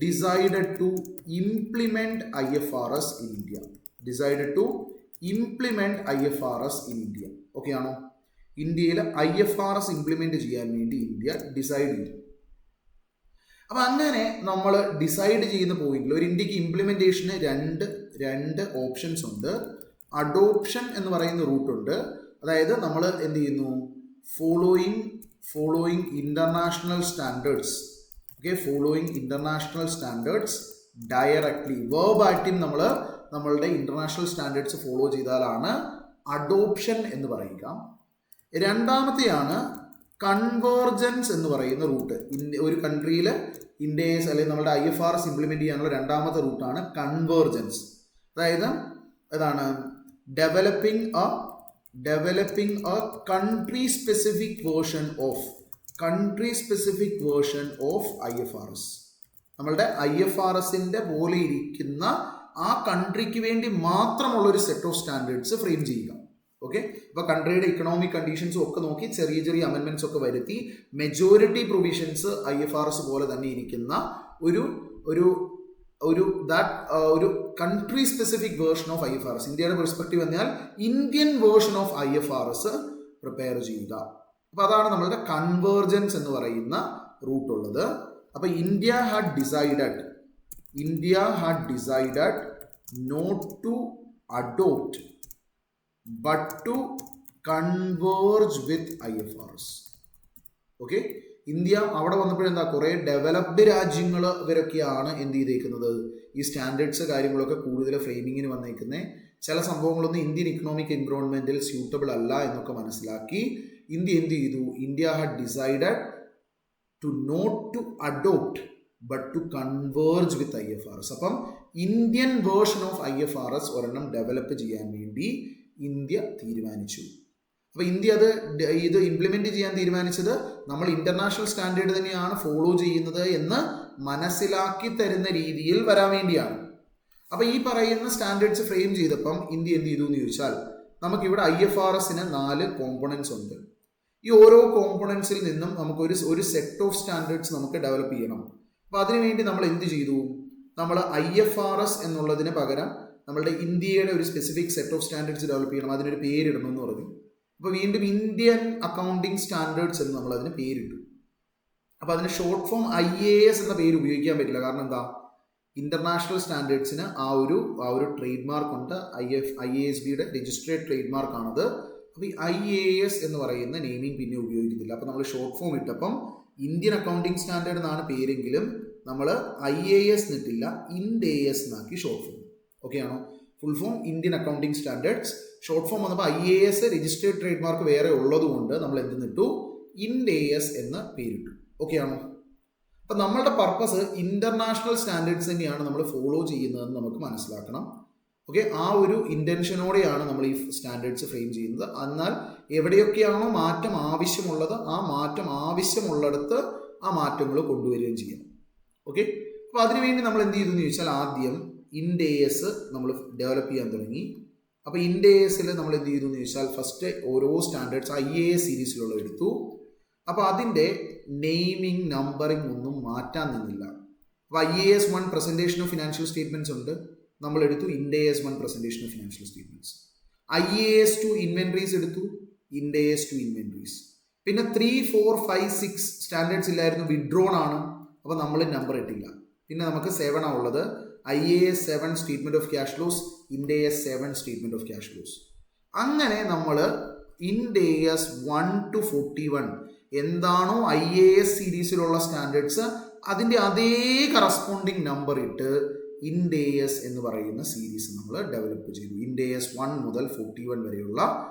decided to implement IFRS in India. Decided to implement IFRS in India. Okay ആണോ? ഇന്ത്യയിൽ IFRS ഇംപ്ലിമെന്റ് ചെയ്യാൻ വേണ്ടി ഇന്ത്യ ഡിസൈഡ് ചെയ്തു. അപ്പം അങ്ങനെ നമ്മൾ ഡിസൈഡ് ചെയ്യുന്ന പോയിന്റിൽ ഒരു ഇന്ത്യക്ക് ഇംപ്ലിമെന്റേഷന് രണ്ട് ഓപ്ഷൻസ് ഉണ്ട്. അഡോപ്ഷൻ എന്ന് പറയുന്ന റൂട്ടുണ്ട്. അതായത് നമ്മൾ എന്ത് ചെയ്യുന്നു, following international standards. Okay, following international standards directly verbatim നമ്മളുടെ ഇന്റർനാഷണൽ സ്റ്റാൻഡേർഡ്സ് ഫോളോ ചെയ്താലാണ് അഡോപ്ഷൻ എന്ന് പറയുക. രണ്ടാമത്തെയാണ് കൺവേർജൻസ് എന്ന് പറയുന്ന റൂട്ട്. ഒരു കൺട്രിയിൽ ഇന്ത്യസ് അല്ലെങ്കിൽ നമ്മുടെ IFRS ഇംപ്ലിമെന്റ് ചെയ്യാനുള്ള രണ്ടാമത്തെ റൂട്ടാണ് കൺവേർജൻസ്. അതായത് അതാണ് developing A country specific version of IFRS. നമ്മളുടെ IFRSന്റെ പോലെ ഇരിക്കുന്ന ആ കൺട്രിക്ക് വേണ്ടി മാത്രമുള്ള ഒരു സെറ്റ് ഓഫ് സ്റ്റാൻഡേർഡ്സ് ഫ്രെയിം ചെയ്യുക. ഓക്കെ, അപ്പോൾ കൺട്രിയുടെ ഇക്കണോമിക് കണ്ടീഷൻസും ഒക്കെ നോക്കി ചെറിയ അമെൻമെന്റ്സ് ഒക്കെ വരുത്തി മെജോറിറ്റി പ്രൊവിഷൻസ് IFRS പോലെ തന്നെ ഇരിക്കുന്ന ഒരു country specific version of IFRS, ഇന്ത്യയുടെ പെർസ്പെക്റ്റീവ് എന്നാൽ Indian version of IFRS prepare ചെയ്യുക. അപ്പോൾ അതാണ് നമ്മളുടെ കൺവേർജൻസ് എന്ന് പറയുന്ന റൂട്ട് ഉള്ളത്. അപ്പോൾ India had decided not to adopt but to converge with IFRS. Okay, India അവിടെ വന്നപ്പോഴെന്താ കുറേ ഡെവലപ്ഡ് രാജ്യങ്ങൾ ഇവരൊക്കെയാണ് എന്ത് ചെയ്തേക്കുന്നത്, ഈ സ്റ്റാൻഡേർഡ്സ് കാര്യങ്ങളൊക്കെ കൂടുതൽ ഫ്രെയിമിങ്ങിന് വന്നേക്കുന്നത്. ചില സംഭവങ്ങളൊന്നും ഇന്ത്യൻ ഇക്കണോമിക് എൻവറോൺമെന്റിൽ സ്യൂട്ടബിൾ അല്ല എന്നൊക്കെ മനസ്സിലാക്കി ഇന്ത്യ എന്ത് ചെയ്തു, India had decided to not to adopt but to converge with IFRS. അപ്പം ഇന്ത്യൻ വേർഷൻ ഓഫ് IFRS ഒരെണ്ണം ഡെവലപ്പ് ചെയ്യാൻ വേണ്ടി ഇന്ത്യ തീരുമാനിച്ചു. അപ്പോൾ ഇന്ത്യ ഇത് ഇംപ്ലിമെന്റ് ചെയ്യാൻ തീരുമാനിച്ചത് നമ്മൾ ഇന്റർനാഷണൽ സ്റ്റാൻഡേർഡ് തന്നെയാണ് ഫോളോ ചെയ്യുന്നത് എന്ന് മനസ്സിലാക്കി തരുന്ന രീതിയിൽ വരാൻ വേണ്ടിയാണ്. അപ്പോൾ ഈ പറയുന്ന സ്റ്റാൻഡേർഡ്സ് ഫ്രെയിം ചെയ്തപ്പം ഇന്ത്യ എന്ത് ചെയ്തു എന്ന് ചോദിച്ചാൽ, നമുക്കിവിടെ IFRSന് 4 കോമ്പോണൻസ് ഉണ്ട്. ഈ ഓരോ കോമ്പോണൻസിൽ നിന്നും നമുക്ക് ഒരു സെറ്റ് ഓഫ് സ്റ്റാൻഡേർഡ്സ് നമുക്ക് ഡെവലപ്പ് ചെയ്യണം. അപ്പോൾ അതിനുവേണ്ടി നമ്മൾ എന്ത് ചെയ്തു, നമ്മൾ IFRS എന്നുള്ളതിന് പകരം നമ്മളുടെ ഇന്ത്യയുടെ ഒരു specific set of standards develop ചെയ്യണം, അതിനൊരു പേരിടണം എന്ന് പറഞ്ഞു. അപ്പോൾ വീണ്ടും ഇന്ത്യൻ അക്കൗണ്ടിങ് സ്റ്റാൻഡേർഡ്സ് എന്ന് നമ്മൾ അതിന് പേരിട്ടു. അപ്പോൾ അതിന് ഷോർട്ട് ഫോം IAS എന്ന പേര് ഉപയോഗിക്കാൻ പറ്റില്ല. കാരണം എന്താ, ഇന്റർനാഷണൽ സ്റ്റാൻഡേർഡ്സിന് ആ ഒരു ട്രേഡ് മാർക്ക് ഉണ്ട്. IASBയുടെ രജിസ്ട്രേഡ് ട്രേഡ് മാർക്കാണത്. അപ്പോൾ ഈ IAS എന്ന് പറയുന്ന നെയിമിംഗ് പിന്നെ ഉപയോഗിക്കുന്നില്ല. അപ്പോൾ നമ്മൾ ഷോർട്ട് ഫോം ഇട്ടപ്പം ഇന്ത്യൻ അക്കൗണ്ടിങ് സ്റ്റാൻഡേർഡ് എന്നാണ് പേരെങ്കിലും നമ്മൾ IAS എന്നിട്ടില്ല, IND-AS എന്നാക്കി ഷോർട്ട് ഫോം. ഓക്കെ ആണോ? Full form Indian accounting standards, short form വന്നപ്പോൾ IAS രജിസ്ട്രേഡ് ട്രേഡ് മാർക്ക് വേറെ ഉള്ളതുകൊണ്ട് നമ്മൾ എന്തിട്ടു, IND-AS എന്ന് പേരിട്ടു. ഓക്കെ ആണോ? അപ്പം നമ്മളുടെ പർപ്പസ് ഇന്റർനാഷണൽ സ്റ്റാൻഡേർഡ്സ് തന്നെയാണ് നമ്മൾ ഫോളോ ചെയ്യുന്നതെന്ന് നമുക്ക് മനസ്സിലാക്കണം. ഓക്കെ, ആ ഒരു ഇൻറ്റൻഷനോടെയാണ് നമ്മൾ ഈ സ്റ്റാൻഡേർഡ്സ് ഫ്രെയിം ചെയ്യുന്നത്. എന്നാൽ എവിടെയൊക്കെയാണോ മാറ്റം ആവശ്യമുള്ളത് ആ മാറ്റം ആവശ്യമുള്ളിടത്ത് ആ മാറ്റങ്ങൾ കൊണ്ടുവരികയും ചെയ്യണം. ഓക്കെ, അപ്പോൾ അതിനുവേണ്ടി നമ്മൾ എന്ത് ചെയ്തു എന്ന് ചോദിച്ചാൽ, ആദ്യം IND-AS നമ്മൾ ഡെവലപ്പ് ചെയ്യാൻ തുടങ്ങി. അപ്പോൾ IND-ASൽ നമ്മൾ എന്ത് ചെയ്തു എന്ന് ചോദിച്ചാൽ, ഫസ്റ്റ് ഓരോ സ്റ്റാൻഡേർഡ്സ് IAS സീരീസിലുള്ള എടുത്തു. അപ്പോൾ അതിൻ്റെ നെയിമിംഗ് നമ്പറിംഗ് ഒന്നും മാറ്റാൻ നിന്നില്ല. അപ്പോൾ IAS 1 presentation of financial statements ഉണ്ട്, നമ്മളെടുത്തു IND-AS 1 presentation of financial statements. IAS 2 inventories എടുത്തു, IND-AS 2 ഇൻവെൻട്രീസ്. പിന്നെ 3, 4, 5, 6 സ്റ്റാൻഡേർഡ്സ് ഇല്ലായിരുന്നു, വിഡ്രോൺ ആണ്. അപ്പോൾ നമ്മൾ നമ്പർ ഇട്ടില്ല. പിന്നെ നമുക്ക് 7 ആണ് ഉള്ളത്. IAS 7 statement of cash flows, IND-AS 7 statement of cash flows. അങ്ങനെ നമ്മൾ ഇൻഡ് AS 1 to 41 എന്താണോ IAS സീരീസിലുള്ള സ്റ്റാൻഡേർഡ്സ് അതിൻ്റെ അതേ കറസ്പോണ്ടിങ് നമ്പർ ഇട്ട് ഇൻഡ് AS എന്ന് പറയുന്ന സീരീസ് നമ്മൾ ഡെവലപ്പ് ചെയ്തു. ഇൻഡ് AS 1 മുതൽ 41 വരെയുള്ള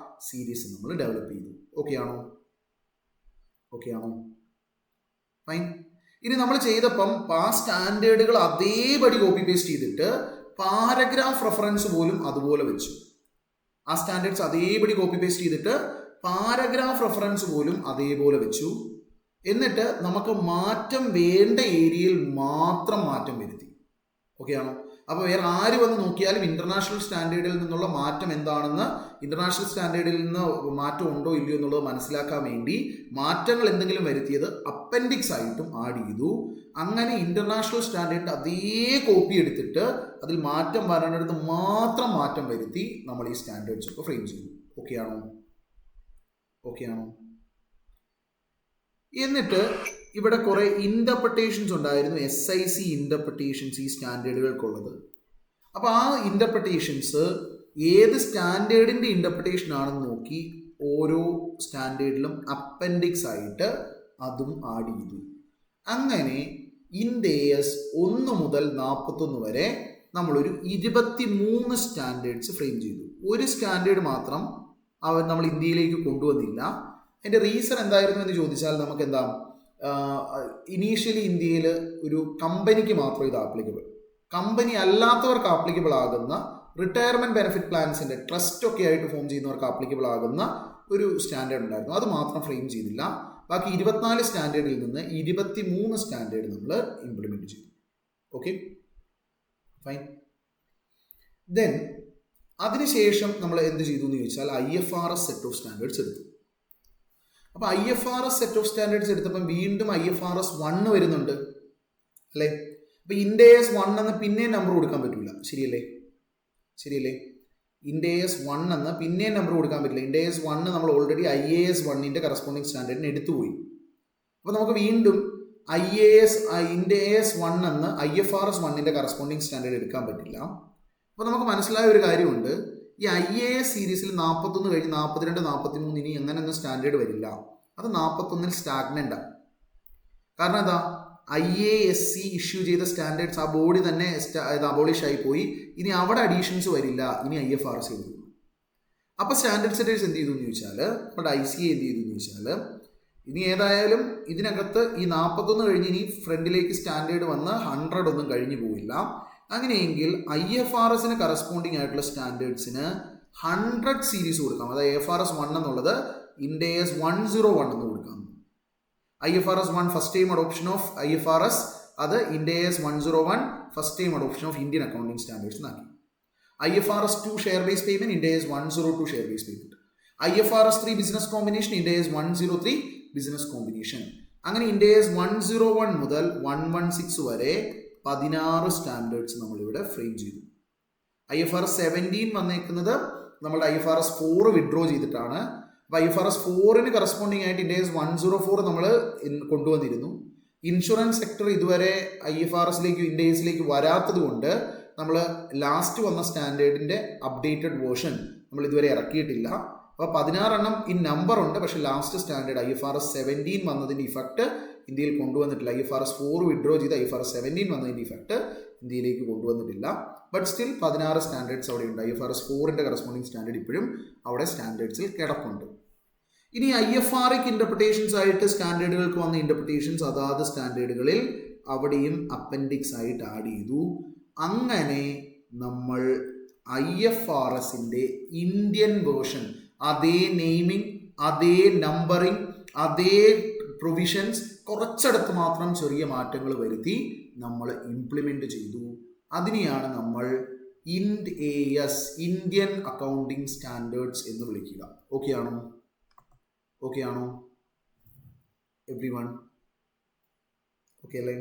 സീരീസ് നമ്മൾ ഡെവലപ്പ് ചെയ്തു. ഓക്കെ ആണോ? ഫൈൻ. ഇനി നമ്മൾ ചെയ്തപ്പം ആ സ്റ്റാൻഡേർഡുകൾ അതേപടി കോപ്പി പേസ്റ്റ് ചെയ്തിട്ട് പാരഗ്രാഫ് റെഫറൻസ് പോലും അതുപോലെ വെച്ചു. ആ സ്റ്റാൻഡേർഡ്സ് അതേപടി കോപ്പി പേസ്റ്റ് ചെയ്തിട്ട് പാരഗ്രാഫ് റെഫറൻസ് പോലും അതേപോലെ വെച്ചു. എന്നിട്ട് നമുക്ക് മാറ്റം വേണ്ട ഏരിയയിൽ മാത്രം മാറ്റം വരുത്തി. ഓക്കെ ആണോ? അപ്പോൾ വേറെ ആര് വന്ന് നോക്കിയാലും ഇന്റർനാഷണൽ സ്റ്റാൻഡേർഡിൽ നിന്നുള്ള മാറ്റം എന്താണെന്ന്, ഇന്റർനാഷണൽ സ്റ്റാൻഡേർഡിൽ നിന്ന് മാറ്റം ഉണ്ടോ ഇല്ലയോ എന്നുള്ളത് മനസ്സിലാക്കാൻ വേണ്ടി മാറ്റങ്ങൾ എന്തെങ്കിലും വരുത്തിയത് അപ്പൻഡിക്സ് ആയിട്ടും ആഡ് ചെയ്തു. അങ്ങനെ ഇന്റർനാഷണൽ സ്റ്റാൻഡേർഡിൻ്റെ അതേ കോപ്പി എടുത്തിട്ട് അതിൽ മാറ്റം വരേണ്ടടുത്ത് മാത്രം മാറ്റം വരുത്തി നമ്മൾ ഈ സ്റ്റാൻഡേർഡ്സ് ഒക്കെ ഫ്രെയിം ചെയ്തു. ഓക്കെ ആണോ? എന്നിട്ട് ഇവിടെ കുറെ ഇന്റർപ്രിട്ടേഷൻസ് ഉണ്ടായിരുന്നു, SIC ഇന്റർപ്രിട്ടേഷൻസ് ഈ സ്റ്റാൻഡേർഡുകൾക്കുള്ളത്. അപ്പോൾ ആ ഇന്റർപ്രിട്ടേഷൻസ് ഏത് സ്റ്റാൻഡേർഡിൻ്റെ ഇന്റർപ്രിട്ടേഷൻ ആണെന്ന് നോക്കി ഓരോ സ്റ്റാൻഡേർഡിലും അപ്പൻഡിക്സ് ആയിട്ട് അതും ആഡ് ചെയ്തു. അങ്ങനെ ഇൻഡ് AS 1 മുതൽ 41 വരെ നമ്മളൊരു 23 സ്റ്റാൻഡേർഡ്സ് ഫ്രെയിം ചെയ്തു. ഒരു സ്റ്റാൻഡേർഡ് മാത്രം നമ്മൾ ഇന്ത്യയിലേക്ക് കൊണ്ടുവന്നില്ല. അതിൻ്റെ റീസൺ എന്തായിരുന്നു എന്ന് ചോദിച്ചാൽ നമുക്ക് എന്താ, ഇനീഷ്യലി ഇന്ത്യയിൽ ഒരു കമ്പനിക്ക് മാത്രം ഇത് ആപ്ലിക്കബിൾ, കമ്പനി അല്ലാത്തവർക്ക് ആപ്ലിക്കബിൾ ആകുന്ന റിട്ടയർമെൻറ്റ് ബെനിഫിറ്റ് പ്ലാൻസിൻ്റെ ട്രസ്റ്റ് ഒക്കെ ആയിട്ട് ഫോം ചെയ്യുന്നവർക്ക് ആപ്ലിക്കബിൾ ആകുന്ന ഒരു സ്റ്റാൻഡേർഡ് ഉണ്ടായിരുന്നു. അത് മാത്രം ഫ്രെയിം ചെയ്തില്ല. ബാക്കി 24 സ്റ്റാൻഡേർഡിൽ നിന്ന് 23 സ്റ്റാൻഡേർഡ് നമ്മൾ ഇംപ്ലിമെൻറ്റ് ചെയ്തു. Okay, fine. ദെൻ അതിനുശേഷം നമ്മൾ എന്ത് ചെയ്തു എന്ന് ചോദിച്ചാൽ IFRS സെറ്റ് ഓഫ് സ്റ്റാൻഡേർഡ്സ് എടുത്തു. അപ്പോൾ IFRS സെറ്റ് ഓഫ് സ്റ്റാൻഡേർഡ്സ് എടുത്തപ്പം വീണ്ടും IFRS 1 വരുന്നുണ്ട് അല്ലേ? അപ്പോൾ ഇൻഡ് AS 1 എന്ന് പിന്നെയും നമ്പർ കൊടുക്കാൻ പറ്റില്ല. ശരിയല്ലേ? ഇൻഡ് AS 1 എന്ന് പിന്നെയും നമ്പർ കൊടുക്കാൻ പറ്റില്ല. ഇൻഡ് AS 1 നമ്മൾ ഓൾറെഡി IAS 1ൻ്റെ കറസ്പോണ്ടിങ് സ്റ്റാൻഡേർഡിന് എടുത്തുപോയി. അപ്പോൾ നമുക്ക് വീണ്ടും ഇൻഡ് AS 1 എന്ന് IFRS 1ൻ്റെ കറസ്പോണ്ടിങ് സ്റ്റാൻഡേർഡ് എടുക്കാൻ പറ്റില്ല. അപ്പോൾ നമുക്ക് മനസ്സിലായ ഒരു കാര്യമുണ്ട്, ഈ IAS സീരീസിൽ 41 കഴിഞ്ഞ് 42, 43 ഇനി അങ്ങനെയൊന്നും സ്റ്റാൻഡേർഡ് വരില്ല. അത് 41 സ്റ്റാഗ്നൻ്റാണ്. കാരണം എന്താ, IASC ഇഷ്യൂ ചെയ്ത സ്റ്റാൻഡേർഡ്സ് ആ ബോഡി തന്നെ അബോളിഷ് ആയി പോയി. ഇനി അവിടെ അഡീഷൻസ് വരില്ല, ഇനി IFRS ചെയ്തു. അപ്പോൾ സ്റ്റാൻഡേർഡ് സെറ്റേഴ്സ് എന്ത് ചെയ്തു എന്ന് ചോദിച്ചാൽ, നമ്മുടെ ICA എന്ത് ചെയ്തു എന്ന് ചോദിച്ചാൽ, ഇനി ഏതായാലും ഇതിനകത്ത് ഈ 41 കഴിഞ്ഞ് ഇനി ഫ്രണ്ടിലേക്ക് സ്റ്റാൻഡേർഡ് വന്ന് 100 ഒന്നും കഴിഞ്ഞു പോവില്ല. അങ്ങനെയെങ്കിൽ IFRSന് കറസ്പോണ്ടിങ് ആയിട്ടുള്ള സ്റ്റാൻഡേർഡ്സിന് 100 സീരീസ് കൊടുക്കാം. അതായത് IFRS 1 എന്നുള്ളത് ഇൻഡ് AS 101 എന്ന് കൊടുക്കാം. IFRS 1 first time adoption of IFRS, അത് ഇൻഡ് AS 101 first time adoption of Indian accounting standards എന്നാക്കി. IFRS 2 ഷെയർ ബേസ് പേയ്മെന്റ്, ഇൻഡ് AS 102 share base payment. IFRS 3 business combination, ഇൻഡ് AS 103 ബിസിനസ് കോമ്പിനേഷൻ. അങ്ങനെ ഇൻഡ് AS 101 മുതൽ 116 വരെ 16 സ്റ്റാൻഡേർഡ്സ് നമ്മളിവിടെ ഫ്രെയിം ചെയ്തു. IFRS 17 വന്നേക്കുന്നത് നമ്മളുടെ IFRS 4 വിഡ്രോ ചെയ്തിട്ടാണ്. അപ്പോൾ IFRS 4ന് കറസ്പോണ്ടിങ് ആയിട്ട് ഇൻഡ് AS 104 നമ്മൾ കൊണ്ടുവന്നിരുന്നു. ഇൻഷുറൻസ് സെക്ടർ ഇതുവരെ IFRSലേക്ക് ഇൻഡ് ASലേക്ക് വരാത്തത് കൊണ്ട് നമ്മൾ ലാസ്റ്റ് വന്ന സ്റ്റാൻഡേർഡിൻ്റെ അപ്ഡേറ്റഡ് വേർഷൻ നമ്മൾ ഇതുവരെ ഇറക്കിയിട്ടില്ല. അപ്പോൾ 16 എണ്ണം ഈ നമ്പർ ഉണ്ട്, പക്ഷേ ലാസ്റ്റ് സ്റ്റാൻഡേർഡ് IFRS 17 വന്നതിൻ്റെ ഇഫക്റ്റ് ഇന്ത്യയിൽ കൊണ്ടുവന്നിട്ടില്ല. IFRS 4 വിഡ്രോ ചെയ്ത് IFRS 17 വന്നതിൻ്റെ ഇഫക്റ്റ് ഇന്ത്യയിലേക്ക് കൊണ്ടുവന്നിട്ടില്ല. ബട്ട് സ്റ്റിൽ 16 സ്റ്റാൻഡേർഡ്സ് അവിടെ ഉണ്ട്. IFRS 4ൻ്റെ കറസ്പോണ്ടിങ് സ്റ്റാൻഡേർഡ് ഇപ്പോഴും അവിടെ സ്റ്റാൻഡേർഡ്സിൽ കിടപ്പുണ്ട്. ഇനി IFRS ഇൻ്റർപ്രിട്ടേഷൻസ് ആയിട്ട് സ്റ്റാൻഡേർഡുകൾക്ക് വന്ന ഇൻ്റർപ്രിട്ടേഷൻസ് അതാത് സ്റ്റാൻഡേർഡുകളിൽ അവിടെയും അപ്പൻഡിക്സ് ആയിട്ട് ആഡ് ചെയ്തു. അങ്ങനെ നമ്മൾ IFRSൻ്റെ ഇന്ത്യൻ വേർഷൻ, അതേ നെയിമിംഗ്, അതേ നമ്പറിംഗ്, അതേ പ്രൊവിഷൻസ്, കുറച്ചിടത്ത് മാത്രം ചെറിയ മാറ്റങ്ങൾ വരുത്തി നമ്മൾ ഇംപ്ലിമെൻ്റ് ചെയ്തു. അതിനെയാണ് നമ്മൾ ഇൻഡ് AS ഇന്ത്യൻ അക്കൗണ്ടിങ് സ്റ്റാൻഡേർഡ്സ് എന്ന് വിളിക്കുക. ഓക്കെ ആണോ എവ്രി വൺ? ഓക്കെ അല്ലേ?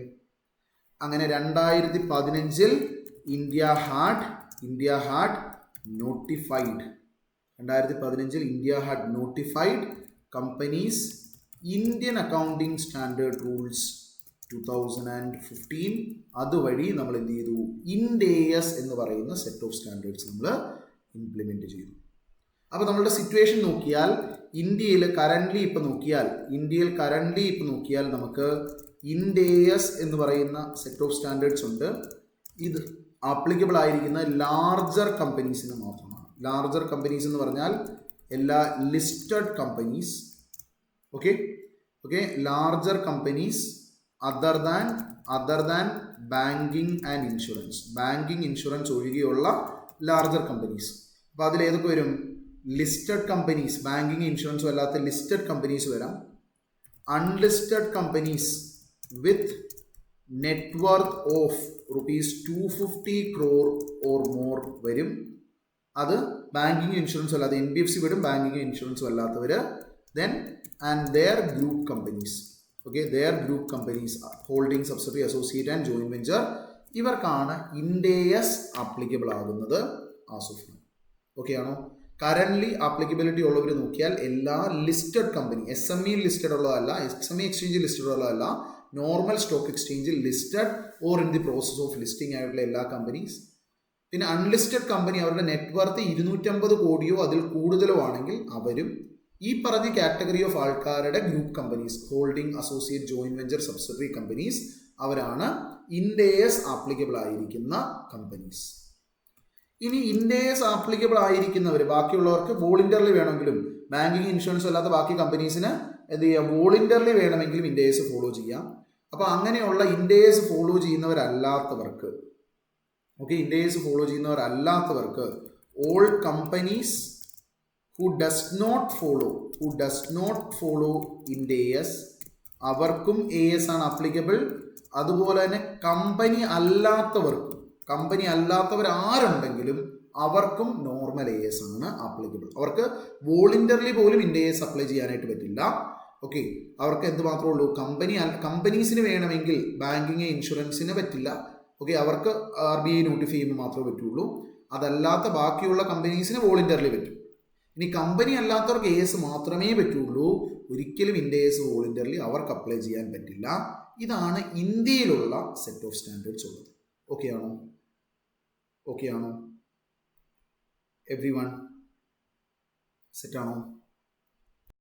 അങ്ങനെ 2015 India had notified 2015 India had notified companies Indian accounting standard rules 2015. അതുവഴി നമ്മൾ എന്ത് ചെയ്തു, ഇൻഡ് AS എന്ന് പറയുന്ന സെറ്റ് ഓഫ് സ്റ്റാൻഡേർഡ്സ് നമ്മൾ ഇംപ്ലിമെൻറ്റ് ചെയ്തു. അപ്പോൾ നമ്മളുടെ സിറ്റുവേഷൻ നോക്കിയാൽ ഇന്ത്യയിൽ കറൻ്റ്ലി ഇപ്പം നോക്കിയാൽ നമുക്ക് ഇൻഡേയസ് എന്ന് പറയുന്ന സെറ്റ് ഓഫ് സ്റ്റാൻഡേർഡ്സ് ഉണ്ട്. ഇത് ആപ്ലിക്കബിൾ ആയിരിക്കുന്ന ലാർജർ കമ്പനീസിന് മാത്രമാണ്. ലാർജർ കമ്പനീസ് എന്ന് പറഞ്ഞാൽ എല്ലാ listed companies, okay, larger companies other than banking and insurance ഒഴികെയുള്ള ലാർജർ കമ്പനീസ്. അപ്പോൾ അതിൽ ഏതൊക്കെ വരും? ലിസ്റ്റഡ് കമ്പനീസ്, ബാങ്കിങ് ഇൻഷുറൻസും അല്ലാത്ത ലിസ്റ്റഡ് കമ്പനീസ് വരാം. Unlisted companies with net worth of ₹250 crore or more വരും. അത് ബാങ്കിങ് ഇൻഷുറൻസും അല്ലാതെ NBFC വിടും, ബാങ്കിങ് ഇൻഷുറൻസും അല്ലാത്തവർ. Then and their group companies, holding, subsidiary, associate and joint venture, ഇവർക്കാണ് ഇൻഡേയസ് ആപ്ലിക്കബിൾ ആകുന്നത് ആസ് ഓഫ് നൗ. ഓക്കെ ആണോ? കറൻ്റ്ലി ആപ്ലിക്കബിലിറ്റി ഉള്ളവർ നോക്കിയാൽ എല്ലാ ലിസ്റ്റഡ് കമ്പനി, SME ലിസ്റ്റഡ് ഉള്ളതല്ല, SME എക്സ്ചേഞ്ചിൽ ലിസ്റ്റഡ് ഉള്ളതല്ല, നോർമൽ സ്റ്റോക്ക് എക്സ്ചേഞ്ചിൽ listed or in the process of listing ആയിട്ടുള്ള എല്ലാ കമ്പനീസ്. പിന്നെ അൺലിസ്റ്റഡ് കമ്പനി അവരുടെ നെറ്റ്വർത്ത് 250 കോടിയോ അതിൽ കൂടുതലോ ആണെങ്കിൽ അവരും. ഈ പറഞ്ഞ കാറ്റഗറി ഓഫ് ആൾക്കാരുടെ group companies, holding, associate, joint venture, subsidiary companies, അവരാണ് ഇൻഡേയസ് ആപ്ലിക്കബിൾ ആയിരിക്കുന്ന കമ്പനീസ്. ഇനി ഇൻഡേയസ് ആപ്ലിക്കബിൾ ആയിരിക്കുന്നവർ, ബാക്കിയുള്ളവർക്ക് വോളണ്ടിയർലി വേണമെങ്കിലും, ബാങ്കിങ് ഇൻഷുറൻസ് അല്ലാത്ത ബാക്കി കമ്പനീസിന് എന്ത് ചെയ്യാം? വോളണ്ടിയർലി വേണമെങ്കിലും ഇൻഡേയസ് ഫോളോ ചെയ്യാം. അപ്പോൾ അങ്ങനെയുള്ള ഇൻഡേയസ് ഫോളോ ചെയ്യുന്നവരല്ലാത്തവർക്ക്, all companies who does not follow Ind AS, അവർക്കും AS ആണ് ആപ്ലിക്കബിൾ. അതുപോലെ തന്നെ കമ്പനി അല്ലാത്തവർ ആരുണ്ടെങ്കിലും അവർക്കും നോർമൽ AS ആണ് ആപ്ലിക്കബിൾ. അവർക്ക് വോളണ്ടിയർലി പോലും ഇൻഡേയസ് അപ്ലൈ ചെയ്യാനായിട്ട് പറ്റില്ല. ഓക്കെ, അവർക്ക് എന്ത് മാത്രമേ ഉള്ളൂ? കമ്പനീസിന് വേണമെങ്കിൽ ബാങ്കിങ് ഇൻഷുറൻസിന് പറ്റില്ല. ഓക്കെ, അവർക്ക് RBI നോട്ടിഫൈ ചെയ്യുമ്പോൾ മാത്രമേ പറ്റുള്ളൂ. അതല്ലാത്ത ബാക്കിയുള്ള കമ്പനീസിന് വോളണ്ടിയർലി പറ്റും. ഇനി കമ്പനി അല്ലാത്തവർക്ക് AS മാത്രമേ പറ്റുള്ളൂ. ഒരിക്കലും ഇൻഡേയസ് വോളണ്ടിയർലി അവർക്ക് അപ്ലൈ ചെയ്യാൻ പറ്റില്ല. ഇതാണ് ഇന്ത്യയിലുള്ള സെറ്റ് ഓഫ് സ്റ്റാൻഡേർഡ്സ് ഉള്ളത്. ഓക്കെ ആണോ? എവ്രി വൺ സെറ്റ് ആണോ?